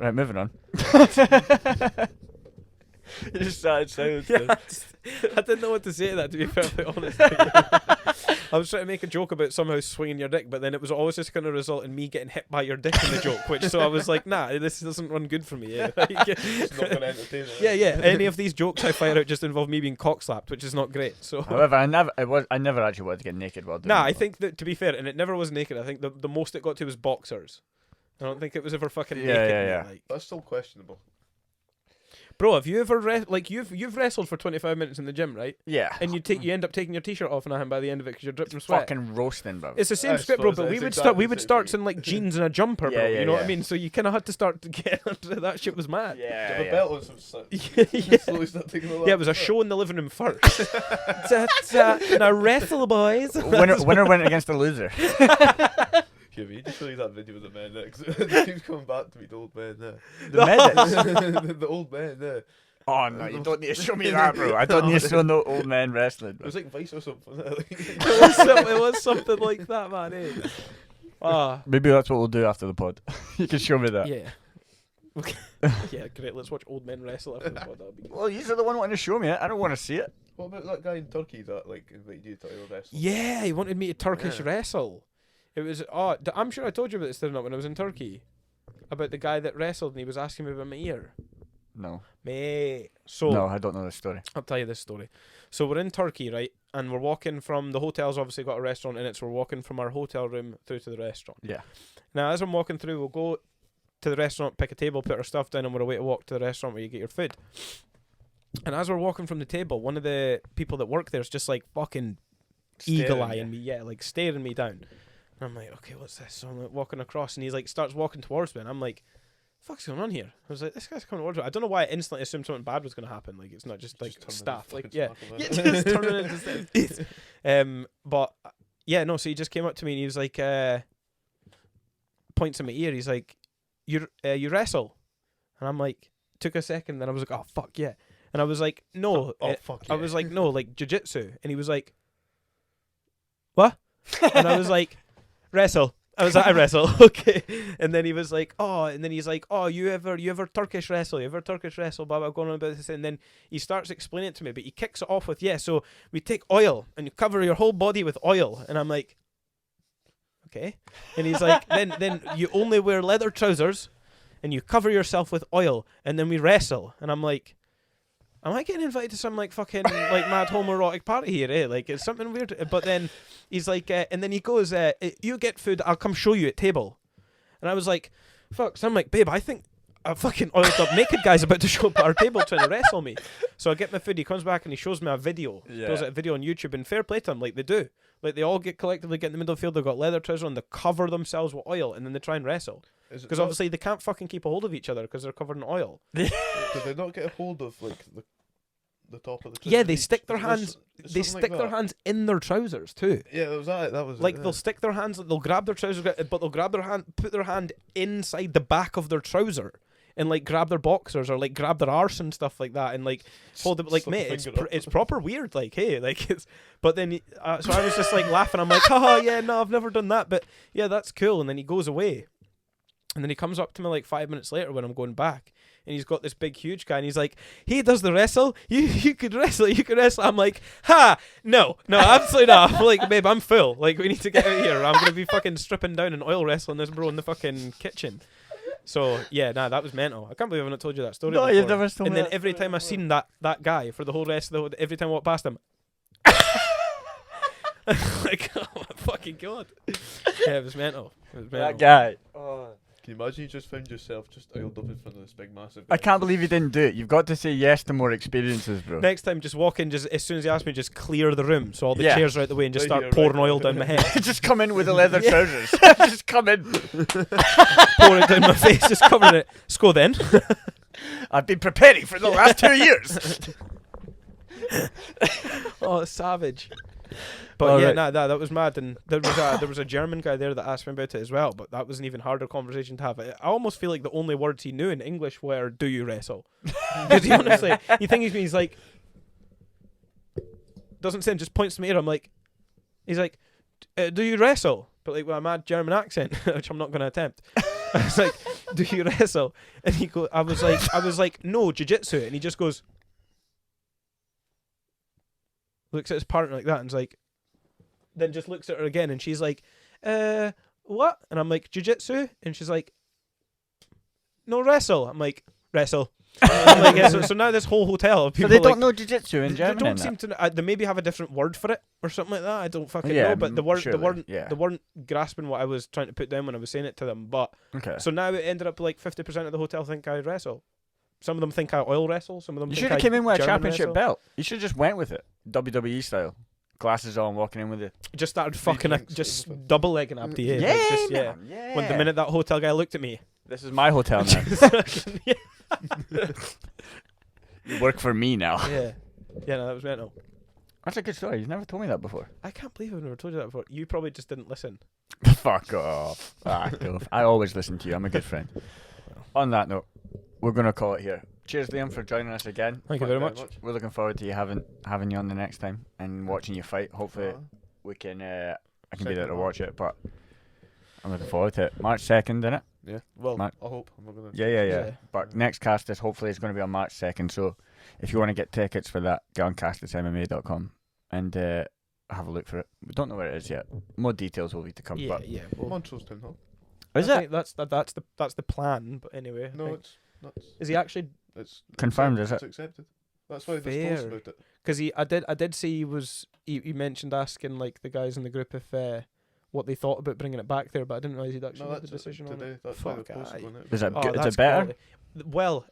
Right, moving on. You just started silence. Yeah, I didn't know what to say to that, to be perfectly honest. I was trying to make a joke about somehow swinging your dick, but then it was always just going to result in me getting hit by your dick in the joke, so I was like, nah, this doesn't run good for me. Yeah. It's not going to entertain it. Yeah. Any of these jokes I fire out just involve me being cock-slapped, which is not great. So, However, I never actually wanted to get naked while doing nah, it. I think that, to be fair, and it never was naked, I think the most it got to was boxers. I don't think it was ever fucking naked. Yeah. Like, That's still questionable. bro, have you ever you've wrestled for 25 minutes in the gym, right? Yeah. And you end up taking your t-shirt off and everything by the end of it because you're dripping sweat. Fucking roasting, bro. It's the same I script, bro, suppose but it's we exactly would the same start thing. in like jeans and a jumper, bro. Yeah, You know what I yeah. mean? So you kind of had to start to get that shit was mad. Do you Yeah. have a belt on some stuff? Yeah. Slowly start taking Yeah, it was a show in the living room first. And I wrestle, boys. Winner went against the loser. Yeah, but you just show you that video with the men next. It keeps coming back to me, the old men there. The medics. The old men there. Oh no, you don't need to show me that, bro. I don't need to show no old men wrestling. It Bro. was like Vice or something. It was something like that, man. Eh? Ah, Maybe that's what we'll do after the pod. You can show me that. yeah. Okay. Yeah, great. Let's watch old men wrestle after the pod. That'll be good. Well, you're the one wanting to show me it. I don't want to see it. What about that guy in Turkey that like invited you to title wrestle? Yeah, he wanted me to Turkish Yeah. wrestle. It was I'm sure I told you about this, didn't I, when I was in Turkey, about the guy that wrestled and he was asking me about my ear. No. Mate. So No, I don't know the story. I'll tell you this story. So we're in Turkey, right? And we're walking from the hotel's obviously got a restaurant in it, so we're walking from our hotel room through to the restaurant. Yeah. Now, as I'm walking through, we'll go to the restaurant, pick a table, put our stuff down, and we're away to walk to the restaurant where you get your food. And as we're walking from the table, one of the people that work there is just like fucking eagle-eyeing me, yeah, like staring me down. And I'm like, okay, what's this? So I'm like walking across, and he's like starts walking towards me, and I'm like, what's going on here? I was like, this guy's coming towards me. I don't know why I instantly assumed something bad was going to happen. Like, it's not just like turning staff. into Like, fucking yeah. Sparkle Yeah, Man. just turning into stuff. But yeah, no, so he just came up to me and he was like, points in my ear. He's like, you wrestle? And I'm like, took a second, then I was like, oh, fuck, yeah. And I was like, no. Fuck I was like, no, like jiu-jitsu. And he was like, what? And I was like, wrestle. I was like, I wrestle. Okay. And then he was like, oh, and then he's like, oh, you ever Turkish wrestle? You ever Turkish wrestle? Blah, blah, going on about this. And then he starts explaining it to me, but he kicks it off with, yeah, so we take oil and you cover your whole body with oil. And I'm like, okay. And he's like, then you only wear leather trousers and you cover yourself with oil and then we wrestle. And I'm like, am I getting invited to some like fucking like mad homoerotic party here, eh? Like it's something weird. But then he's like, and then he goes, you get food, I'll come show you at table. And I was like, fuck. So I'm like, babe, I think a fucking oiled up naked guy's about to show up at our table trying to wrestle me. So I get my food, he comes back and he shows me a video. Yeah. Does a video on YouTube, and fair play to him, like they do. Like they all collectively get in the middle of the field, they've got leather trousers on, they cover themselves with oil and then they try and wrestle. Because obviously they can't fucking keep a hold of each other because they're covered in oil. Did they not get a hold of like the top of the trousers? Yeah, they stick their hands. It's They something stick like their that. hands in their trousers too. Yeah, that was that. That was Like it, they'll stick their hands, they'll grab their trousers, but they'll grab their hand, put their hand inside the back of their trouser, and like grab their boxers or like grab their arse and stuff like that, and like hold it. Like, Slip a mate, finger up. it's proper weird. Like, hey, like it's. But then, so I was just like laughing. I'm like, oh yeah, no, I've never done that, but yeah, that's cool. And then he goes away, and then he comes up to me like 5 minutes later when I'm going back. And he's got this big, huge guy, and he's like, he does the wrestle? You could wrestle, you could wrestle. I'm like, no, absolutely not. I'm like, babe, I'm full. Like, we need to get out of here. I'm going to be fucking stripping down and oil wrestling this bro in the fucking kitchen. So, yeah, that was mental. I can't believe I've not told you that story No, before. you've never told And me then that every story time I before. seen that guy for the whole rest of every time I walked past him, like, oh my fucking God. Yeah, it was mental. That guy. Can you imagine you just found yourself just oiled up in front of this big massive I guy? can't believe you didn't do it. You've got to say yes to more experiences, bro. Next time, just walk in, just as soon as he asks me, just clear the room so all the Yeah. chairs are out the way and just Right start here, pouring right oil there. down my head. Just come in with the leather Yeah. trousers. Just come in. Pour it down my face, just covering it. Let's go then. I've been preparing for the last 2 years. Oh, savage. But All yeah, right. that was mad. And there was a German guy there that asked me about it as well, but that was an even harder conversation to have. I almost feel like the only words he knew in English were, do you wrestle? Because he honestly, he thinks he's like, doesn't say, just points to me, and I'm like, he's like, do you wrestle? But like with a mad German accent, which I'm not going to attempt. I was like, do you wrestle? And I was like, no, jiu-jitsu. And he just goes, looks at his partner like that, and's like, then just looks at her again, and she's like, what? And I'm like, jiu-jitsu? And she's like, no, wrestle. I'm like, wrestle. I'm like, yeah, so now this whole hotel of So people they don't like, know jiu-jitsu in Germany. they don't seem to. They maybe have a different word for it or something like that. I don't fucking Yeah, know. But they surely, yeah. weren't grasping what I was trying to put down when I was saying it to them. But Okay. so now it ended up like 50% of the hotel think I wrestle. Some of them think I oil wrestle. Some of them You think should have I came in with a German championship wrestle. belt. You should have just went with it, WWE style. Glasses on, walking in with it. Just started Free fucking drinks, just everything. double legging up the Yeah, like just, yeah. man, yeah. When the minute that hotel guy looked at me, This is my hotel now. yeah, You work for me now. yeah, no, that was mental. That's a good story. You've never told me that before. I can't believe I've never told you that before. You probably just didn't listen. Fuck off. I always listen to you. I'm a good friend. On that note, we're going to call it here. Cheers, Liam, for joining us again. Thank you very much. We're looking forward to you having you on the next time and watching you fight. Hopefully, we can. I can be there to watch it, but I'm looking forward to it. March 2nd, innit? Yeah. Well, Matt? I hope I'm not gonna. Yeah. Yeah. But next cast is hopefully it's going to be on March 2nd. So if you want to get tickets for that, get on CastusMMA.com and have a look for it. We don't know where it is yet. More details will be to come. Yeah, but yeah. Well, Montrose Town Hall. is I it think that's the plan. But anyway, I No, think- it's not. is he actually? It's Confirmed, accepted. is It's accepted. That's why there's Fair. posts about it. Because I did see he mentioned asking like the guys in the group if what they thought about bringing it back there, but I didn't realise he'd actually No, made the that's decision on today. it. That's why the Fuck, post aye. is on it. Is it Oh, good? Is that's it better? quality. Well,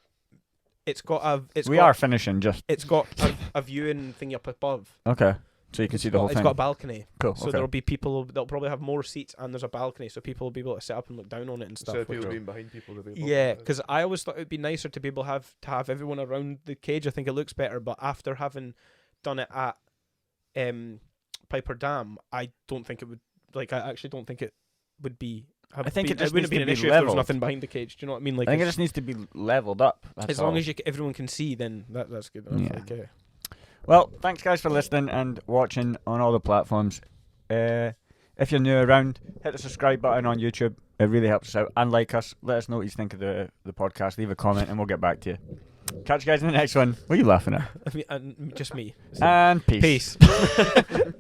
it's got a We are finishing just. it's got a viewing thing up above. Okay. So you can see the whole It's thing. got a balcony, Cool. so Okay. there'll be people. They'll probably have more seats, and there's a balcony, so people will be able to sit up and look down on it and stuff. Instead of which- people being behind people, they'll be Yeah, above because I always thought it would be nicer to be able to have everyone around the cage. I think it looks better, but after having done it at Pipperdam, I don't think it would. Like, I actually don't think it would be. I think it just wouldn't needs have been to an be issue if there was levelled. nothing behind the cage. Do you know what I mean? Like, I think it it's- just needs to be leveled up. That's as long all. as everyone can see, then that's good enough. Yeah. Like, Well, thanks guys for listening and watching on all the platforms. If you're new around, hit the subscribe button on YouTube. It really helps us out. And like us. Let us know what you think of the podcast. Leave a comment and we'll get back to you. Catch you guys in the next one. What are you laughing at? I mean, and just me. And peace. Peace.